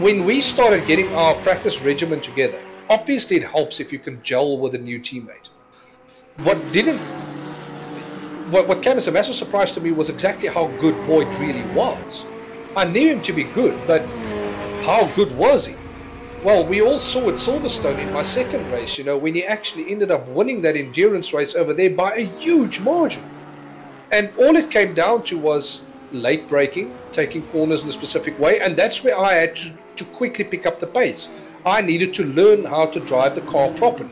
when we started getting our practice regimen together, obviously it helps if you can gel with a new teammate. What came as a massive surprise to me was exactly how good Boyd really was. I knew him to be good, but how good was he? Well, we all saw at Silverstone in my second race, when he actually ended up winning that endurance race over there by a huge margin. And all it came down to was late braking, taking corners in a specific way, and that's where I had to quickly pick up the pace. I needed to learn how to drive the car properly.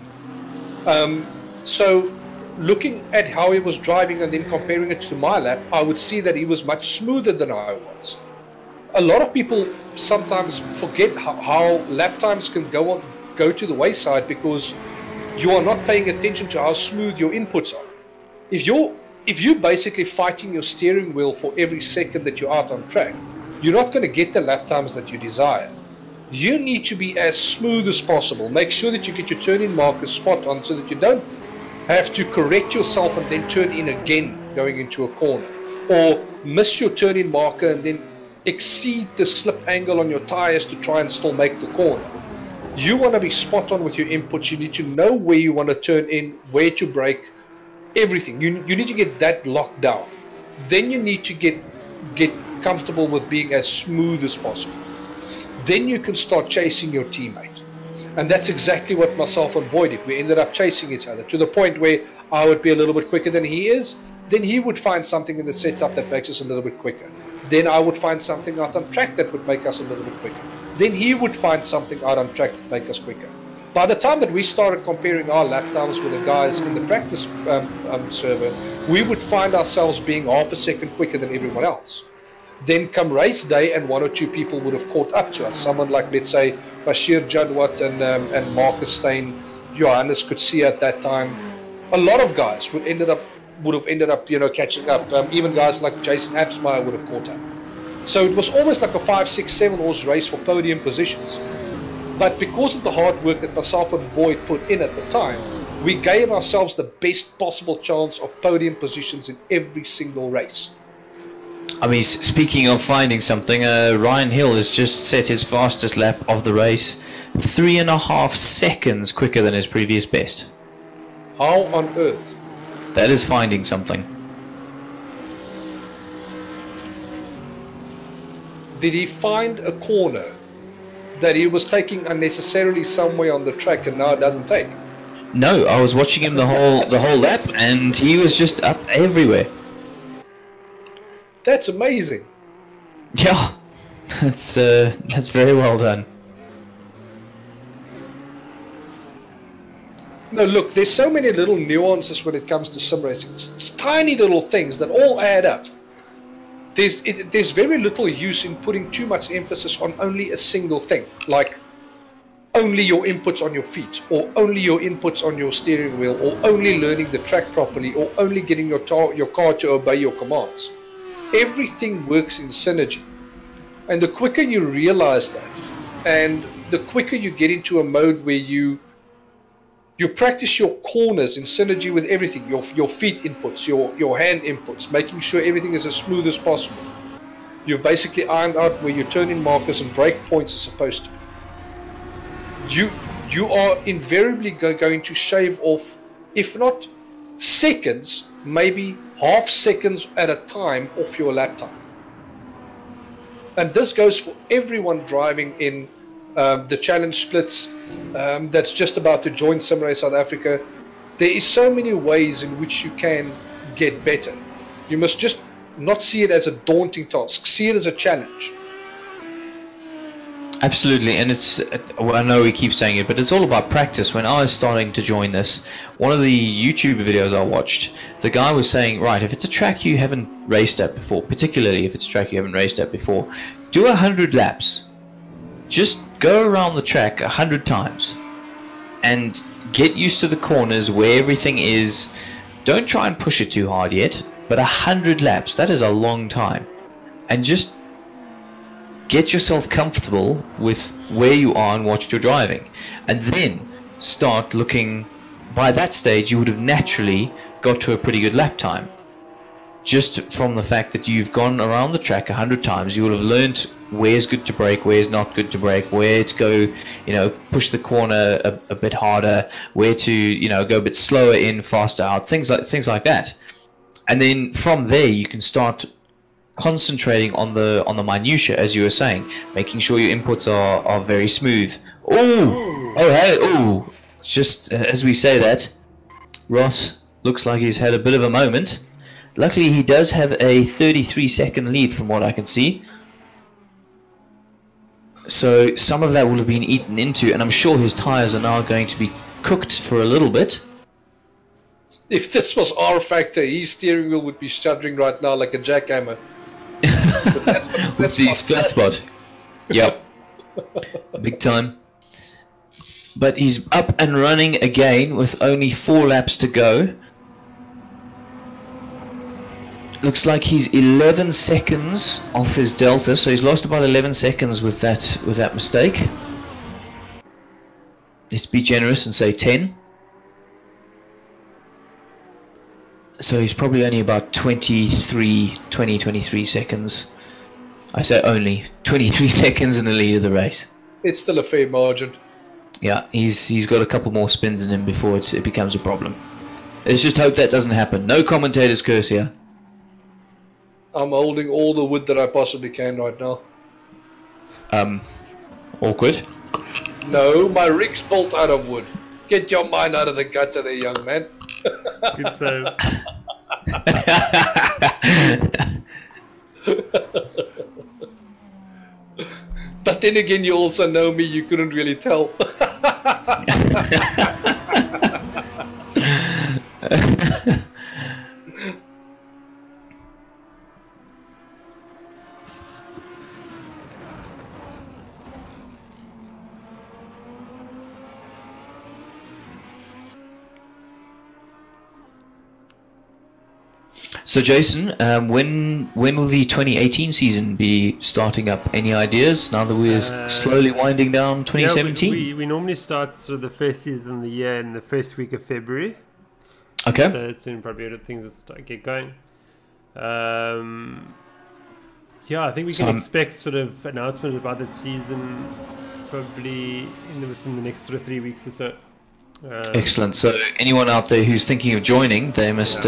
So looking at how he was driving and then comparing it to my lap, I would see that he was much smoother than I was. A lot of people sometimes forget how lap times can go to the wayside because you are not paying attention to how smooth your inputs are. If you're basically fighting your steering wheel for every second that you're out on track, you're not going to get the lap times that you desire. You need to be as smooth as possible. Make sure that you get your turn-in markers spot on so that you don't have to correct yourself and then turn in again going into a corner, or miss your turn-in marker and then exceed the slip angle on your tires to try and still make the corner. You want to be spot on with your inputs. You need to know where you want to turn in, where to brake, everything. You need to get that locked down. Then you need to get comfortable with being as smooth as possible. Then you can start chasing your teammate. And that's exactly what myself and Boyd did. We ended up chasing each other to the point where I would be a little bit quicker than he is. Then he would find something in the setup that makes us a little bit quicker. Then I would find something out on track that would make us a little bit quicker. Then he would find something out on track that make us quicker. By the time that we started comparing our lap times with the guys in the practice server, we would find ourselves being half a second quicker than everyone else. Then come race day and one or two people would have caught up to us. Someone like, let's say, Bashir Jadwat and Marcus Stein, Johannes Kutsia at that time. A lot of guys would have ended up catching up. Even guys like Jason Absmeyer would have caught up. So it was almost like a 5, 6, 7 horse race for podium positions. But because of the hard work that myself and Boyd put in at the time, we gave ourselves the best possible chance of podium positions in every single race. I mean, speaking of finding something, Ryan Hill has just set his fastest lap of the race 3.5 seconds quicker than his previous best. How on earth? That is finding something. Did he find a corner that he was taking unnecessarily somewhere on the track and now it doesn't take? No, I was watching him the whole lap and he was just up everywhere. That's amazing. Yeah, that's very well done. No, look, there's so many little nuances when it comes to sim racing. It's tiny little things that all add up. There's very little use in putting too much emphasis on only a single thing, like only your inputs on your feet, or only your inputs on your steering wheel, or only learning the track properly, or only getting your car to obey your commands. Everything works in synergy. And the quicker you realize that, and the quicker you get into a mode where you practice your corners in synergy with everything, your feet inputs, your hand inputs, making sure everything is as smooth as possible. You've basically ironed out where your turn-in markers and brake points are supposed to be. You are invariably going to shave off, if not seconds, maybe half seconds at a time off your lap time. And this goes for everyone driving in the challenge splits that's just about to join SimRace South Africa. There is so many ways in which you can get better. You must just not see it as a daunting task. See it as a challenge. Absolutely, and it's, well, I know we keep saying it, but it's all about practice. When I was starting to join this, one of the YouTube videos I watched, the guy was saying, right, if it's a track you haven't raced at before, particularly if it's a track you haven't raced at before, do 100 laps. Just go around the track 100 times and get used to the corners where everything is. Don't try and push it too hard yet, but 100 laps, that is a long time. And just get yourself comfortable with where you are and what you're driving, and then start looking. By that stage you would have naturally got to a pretty good lap time, just from the fact that you've gone around the track 100 times. You will have learned where's good to brake, where's not good to brake, where to go, you know, push the corner a bit harder, where to, you know, go a bit slower in, faster out, things like that. And then from there you can start concentrating on the minutiae, as you were saying, making sure your inputs are very smooth. Just as we say that, Ross looks like he's had a bit of a moment. Luckily he does have a 33-second lead from what I can see, so some of that will have been eaten into, and I'm sure his tires are now going to be cooked for a little bit. If this was R Factor, his steering wheel would be shuddering right now like a jackhammer. With these flat spot. Yep. Big time. But he's up and running again with only 4 laps to go. Looks like he's 11 seconds off his delta, so he's lost about 11 seconds with that mistake. Let's be generous and say 10. So he's probably only about 23 seconds. I say only 23 seconds in the lead of the race. It's still a fair margin. Yeah, he's got a couple more spins in him before it becomes a problem. Let's just hope that doesn't happen. No commentator's curse here. I'm holding all the wood that I possibly can right now. Awkward. No, my rig's built out of wood. Get your mind out of the gutter there, young man. Good save. But then again, you also know me, you couldn't really tell. So Jason, when will the 2018 season be starting up? Any ideas now that we're slowly winding down 2017? Yeah, we normally start sort of the first season of the year in the first week of February. Okay. So that's when probably things will get going. Yeah, I think we can expect sort of announcements about that season probably within the next sort of 3 weeks or so. Excellent. So anyone out there who's thinking of joining, they must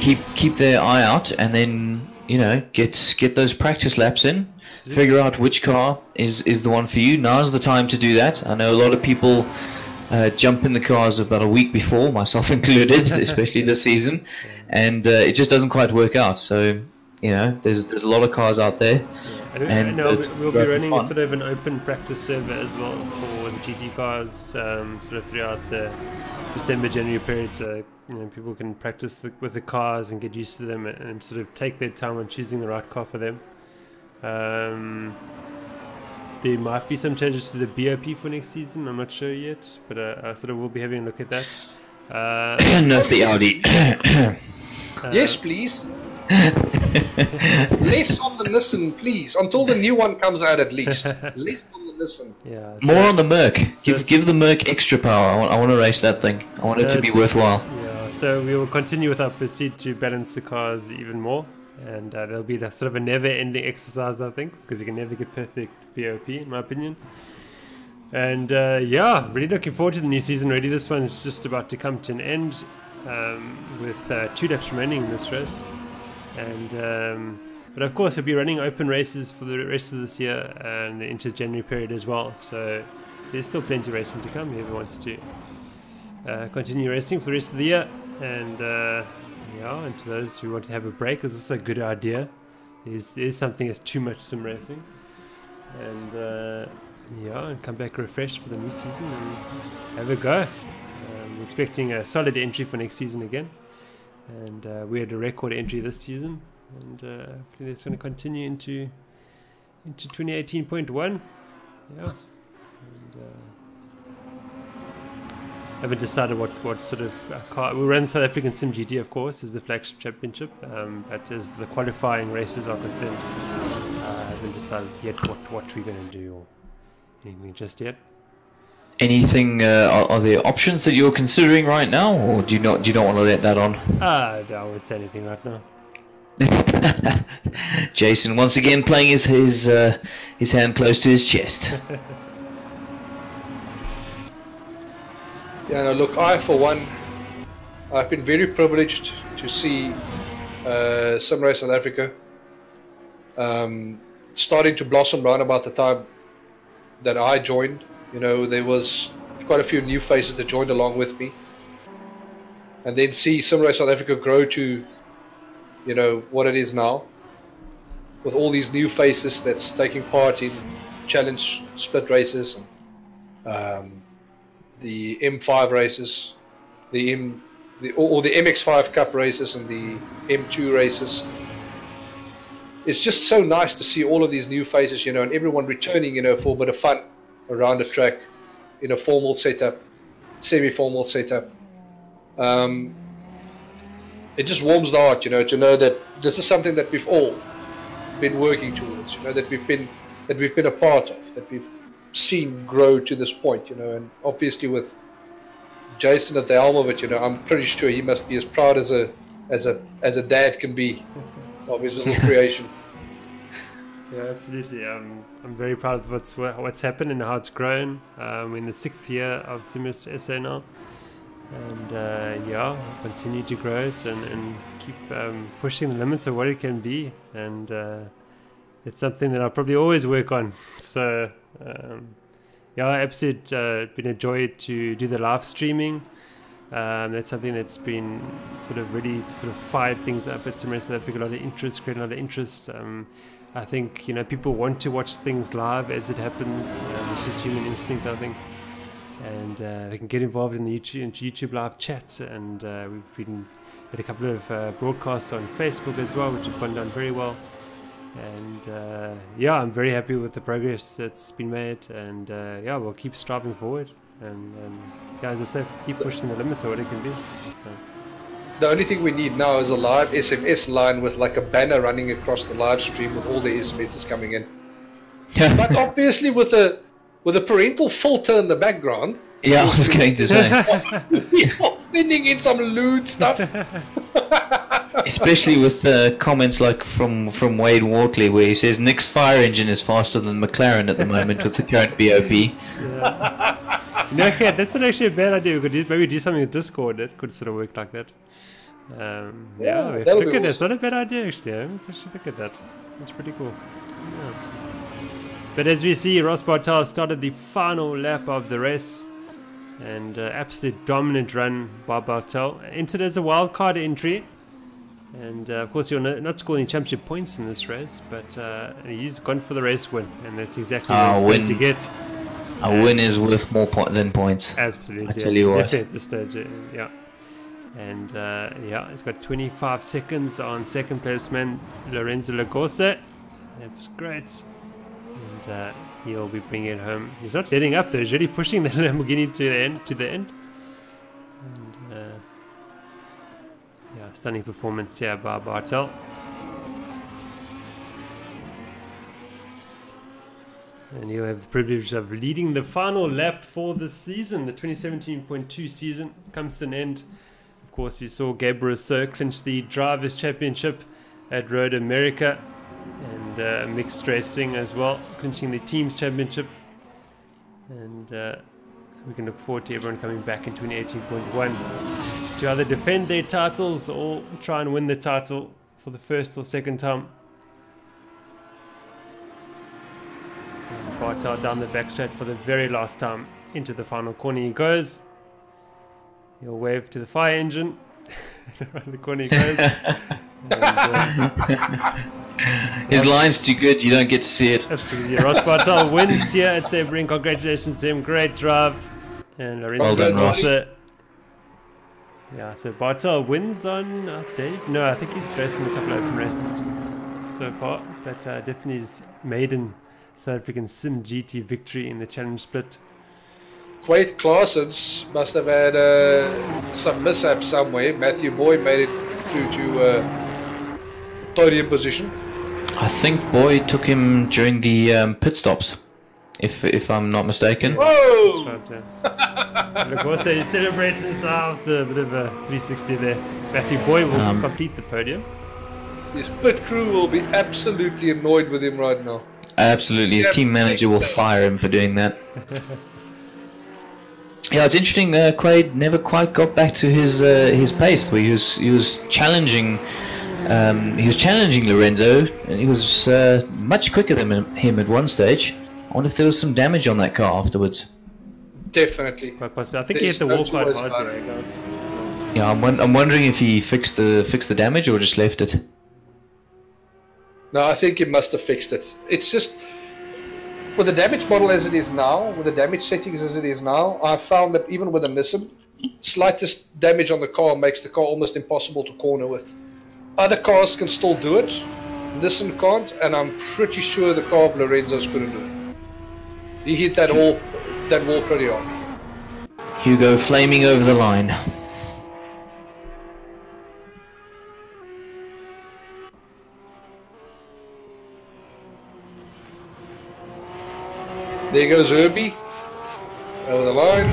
keep their eye out, and then, you know, get those practice laps in. Absolutely. Figure out which car is the one for you. Now's the time to do that. I know a lot of people jump in the cars about a week before, myself included, especially this season, and it just doesn't quite work out. So, you know, there's a lot of cars out there. And we'll be running sort of an open practice server as well for the GT cars, sort of throughout the December-January period, so, you know, people can practice with the cars and get used to them and sort of take their time on choosing the right car for them. There might be some changes to the BOP for next season. I'm not sure yet, but I sort of will be having a look at that. Nerf the Audi. Yes, please. Less on the Nissan, please. Until the new one comes out, at least. Less on the Nissan. Yeah. So, more on the Merc. Give the Merc extra power. I want to race that thing. I want it to be worthwhile. Yeah. So we will continue with our pursuit to balance the cars even more, and there'll be that sort of a never-ending exercise, I think, because you can never get perfect BOP, in my opinion. And yeah, really looking forward to the new season already. This one's just about to come to an end. with 2 laps remaining in this race. And but of course, we'll be running open races for the rest of this year and the into January period as well. So there's still plenty of racing to come. Whoever wants to continue racing for the rest of the year. And yeah, and to those who want to have a break, this is a good idea. There's something that's too much sim racing. And yeah, and come back refreshed for the new season and have a go. Expecting a solid entry for next season again. And we had a record entry this season. And hopefully that's going to continue into 2018.1. Yeah. And haven't decided what sort of car. We'll run South African simGT, of course, as the flagship championship. But as the qualifying races are concerned, I haven't decided yet what we're going to do or anything just yet. Anything? Are there options that you're considering right now, or do you not want to let that on? No, I won't say anything right now. Jason once again playing his hand close to his chest. Yeah, no, look, I for one, I've been very privileged to see Sim Race South Africa starting to blossom around about the time that I joined. You know, there was quite a few new faces that joined along with me, and then see Sim Race South Africa grow to, you know, what it is now, with all these new faces that's taking part in challenge split races, and the M5 races, the MX5 Cup races, and the M2 races. It's just so nice to see all of these new faces, you know, and everyone returning, you know, for a bit of fun around the track in a formal setup, semi-formal setup. It just warms the heart, you know, to know that this is something that we've all been working towards, you know, that we've been a part of, that we've seen grow to this point, you know. And obviously with Jason at the helm of it, you know, I'm pretty sure he must be as proud as a dad can be of his little creation. Yeah, absolutely. I'm very proud of what's happened and how it's grown. We're in the 6th year of Sim SA now. And yeah, continue to grow it and keep pushing the limits of what it can be. And it's something that I'll probably always work on. So yeah, absolutely been a joy to do the live streaming. That's something that's been sort of really sort of fired things up at Sim Race South Africa. A lot of interest, creating a lot of interest. I think, you know, people want to watch things live as it happens. It's just human instinct, I think. And they can get involved in the YouTube live chat, and we've been at a couple of broadcasts on Facebook as well, which have gone down very well. And yeah, I'm very happy with the progress that's been made, and yeah, we'll keep striving forward, and yeah, as I said, keep pushing the limits of what it can be. So. The only thing we need now is a live SMS line with like a banner running across the live stream with all the SMSs coming in. But obviously with a parental filter in the background. Yeah, I was going to say. Sending in some lewd stuff. Especially with comments like from Wade Wortley, where he says Nick's fire engine is faster than McLaren at the moment with the current BOP. Yeah. No, yeah, that's not actually a bad idea. We could maybe do something with Discord that could sort of work like that. Yeah, look at awesome. that. It's not a bad idea actually. Let's actually look at that. That's pretty cool. Yeah. But as we see, Ross Bartel started the final lap of the race, and absolute dominant run by Bartel. Entered as a wildcard entry, and of course you're not scoring championship points in this race, but he's gone for the race win, and that's exactly what he's going to get. A win is worth more than points. Absolutely. I tell you what. Definitely at this stage, yeah. And yeah, he's got 25 seconds on second placeman Lorenzo Lagosa. That's great. And he'll be bringing it home. He's not letting up though. He's really pushing the Lamborghini to the end. And yeah, stunning performance here by Bartel. And he'll have the privilege of leading the final lap for the season. The 2017.2 season comes to an end. Of course, we saw Gabriel Rousseau clinch the Drivers' Championship at Road America, and mixed racing as well, clinching the Teams Championship. And we can look forward to everyone coming back in 2018.1 to either defend their titles or try and win the title for the first or second time. And Bartel down the backstraight for the very last time into the final corner he goes. He'll wave to the fire engine. Around the corner he goes. His line's too good, you don't get to see it. Absolutely. Ross Bartel wins here at Sebring. Congratulations to him. Great drive. And Lorenzo Well done, Ross. also. Yeah, so Bartel wins on day. No, I think he's racing a couple of open races so far. But definitely his maiden South African simGT victory in the challenge split. Quite Claessens must have had some mishap somewhere. Matthew Boyd made it through to podium position. I think Boyd took him during the pit stops, if I'm not mistaken. Whoa! That's right, yeah. Look, also he celebrates in style with a bit of a 360 there. Matthew Boyd will complete the podium. His pit crew will be absolutely annoyed with him right now. Absolutely, his team manager will fire him for doing that. Yeah, it's interesting. Quaid never quite got back to his pace, where he was challenging. He was challenging Lorenzo, and he was much quicker than him at one stage. I wonder if there was some damage on that car afterwards. Definitely. Quite possible. I think he hit the wall quite hard there, guys. So. Yeah, I'm wondering if he fixed the damage or just left it. No, I think he must have fixed it. It's just with the damage model as it is now, with the damage settings as it is now, I've found that even with a Nissan, slightest damage on the car makes the car almost impossible to corner with. Other cars can still do it, Nissan can't, and I'm pretty sure the car of Lorenzo's couldn't do it. He hit that wall pretty hard. Hugo flaming over the line. There goes Herbie over the line.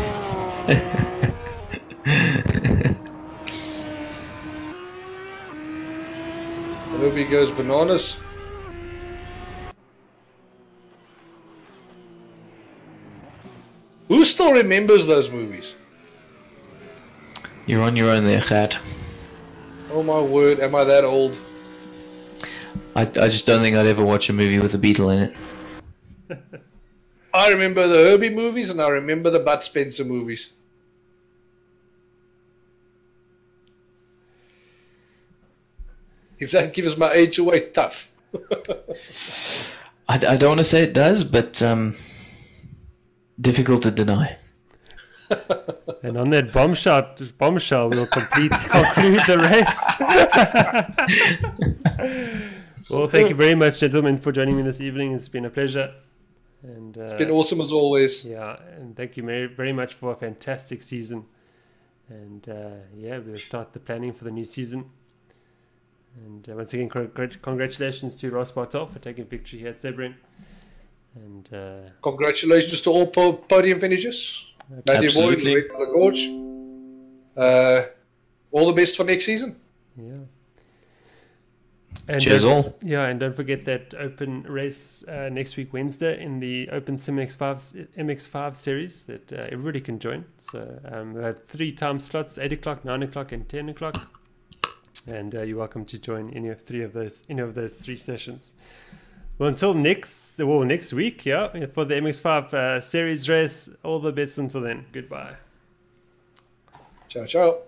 Herbie goes bananas. Who still remembers those movies? You're on your own there, Gert. Oh my word, am I that old? I just don't think I'd ever watch a movie with a Beetle in it. I remember the Herbie movies and I remember the Bud Spencer movies. If that gives my age away, tough. I don't want to say it does, but difficult to deny. And on that bombshell, we'll conclude the race. Well, thank you very much, gentlemen, for joining me this evening. It's been a pleasure. And it's been awesome as always. Yeah, and thank you very much for a fantastic season. And yeah, we'll start the planning for the new season. And once again, congratulations to Ross Bartel for taking victory here at Sebring. And congratulations to all podium finishers. Absolutely. All the best for next season. Yeah. And cheers all. Yeah, and don't forget that open race next week Wednesday in the Open Sim MX5 series that everybody can join. So we'll have 3 time slots: 8 o'clock, 9 o'clock, and 10 o'clock. And you're welcome to join any of those 3 sessions. Well, until next week, yeah, for the MX5 series race. All the best until then. Goodbye. Ciao, ciao.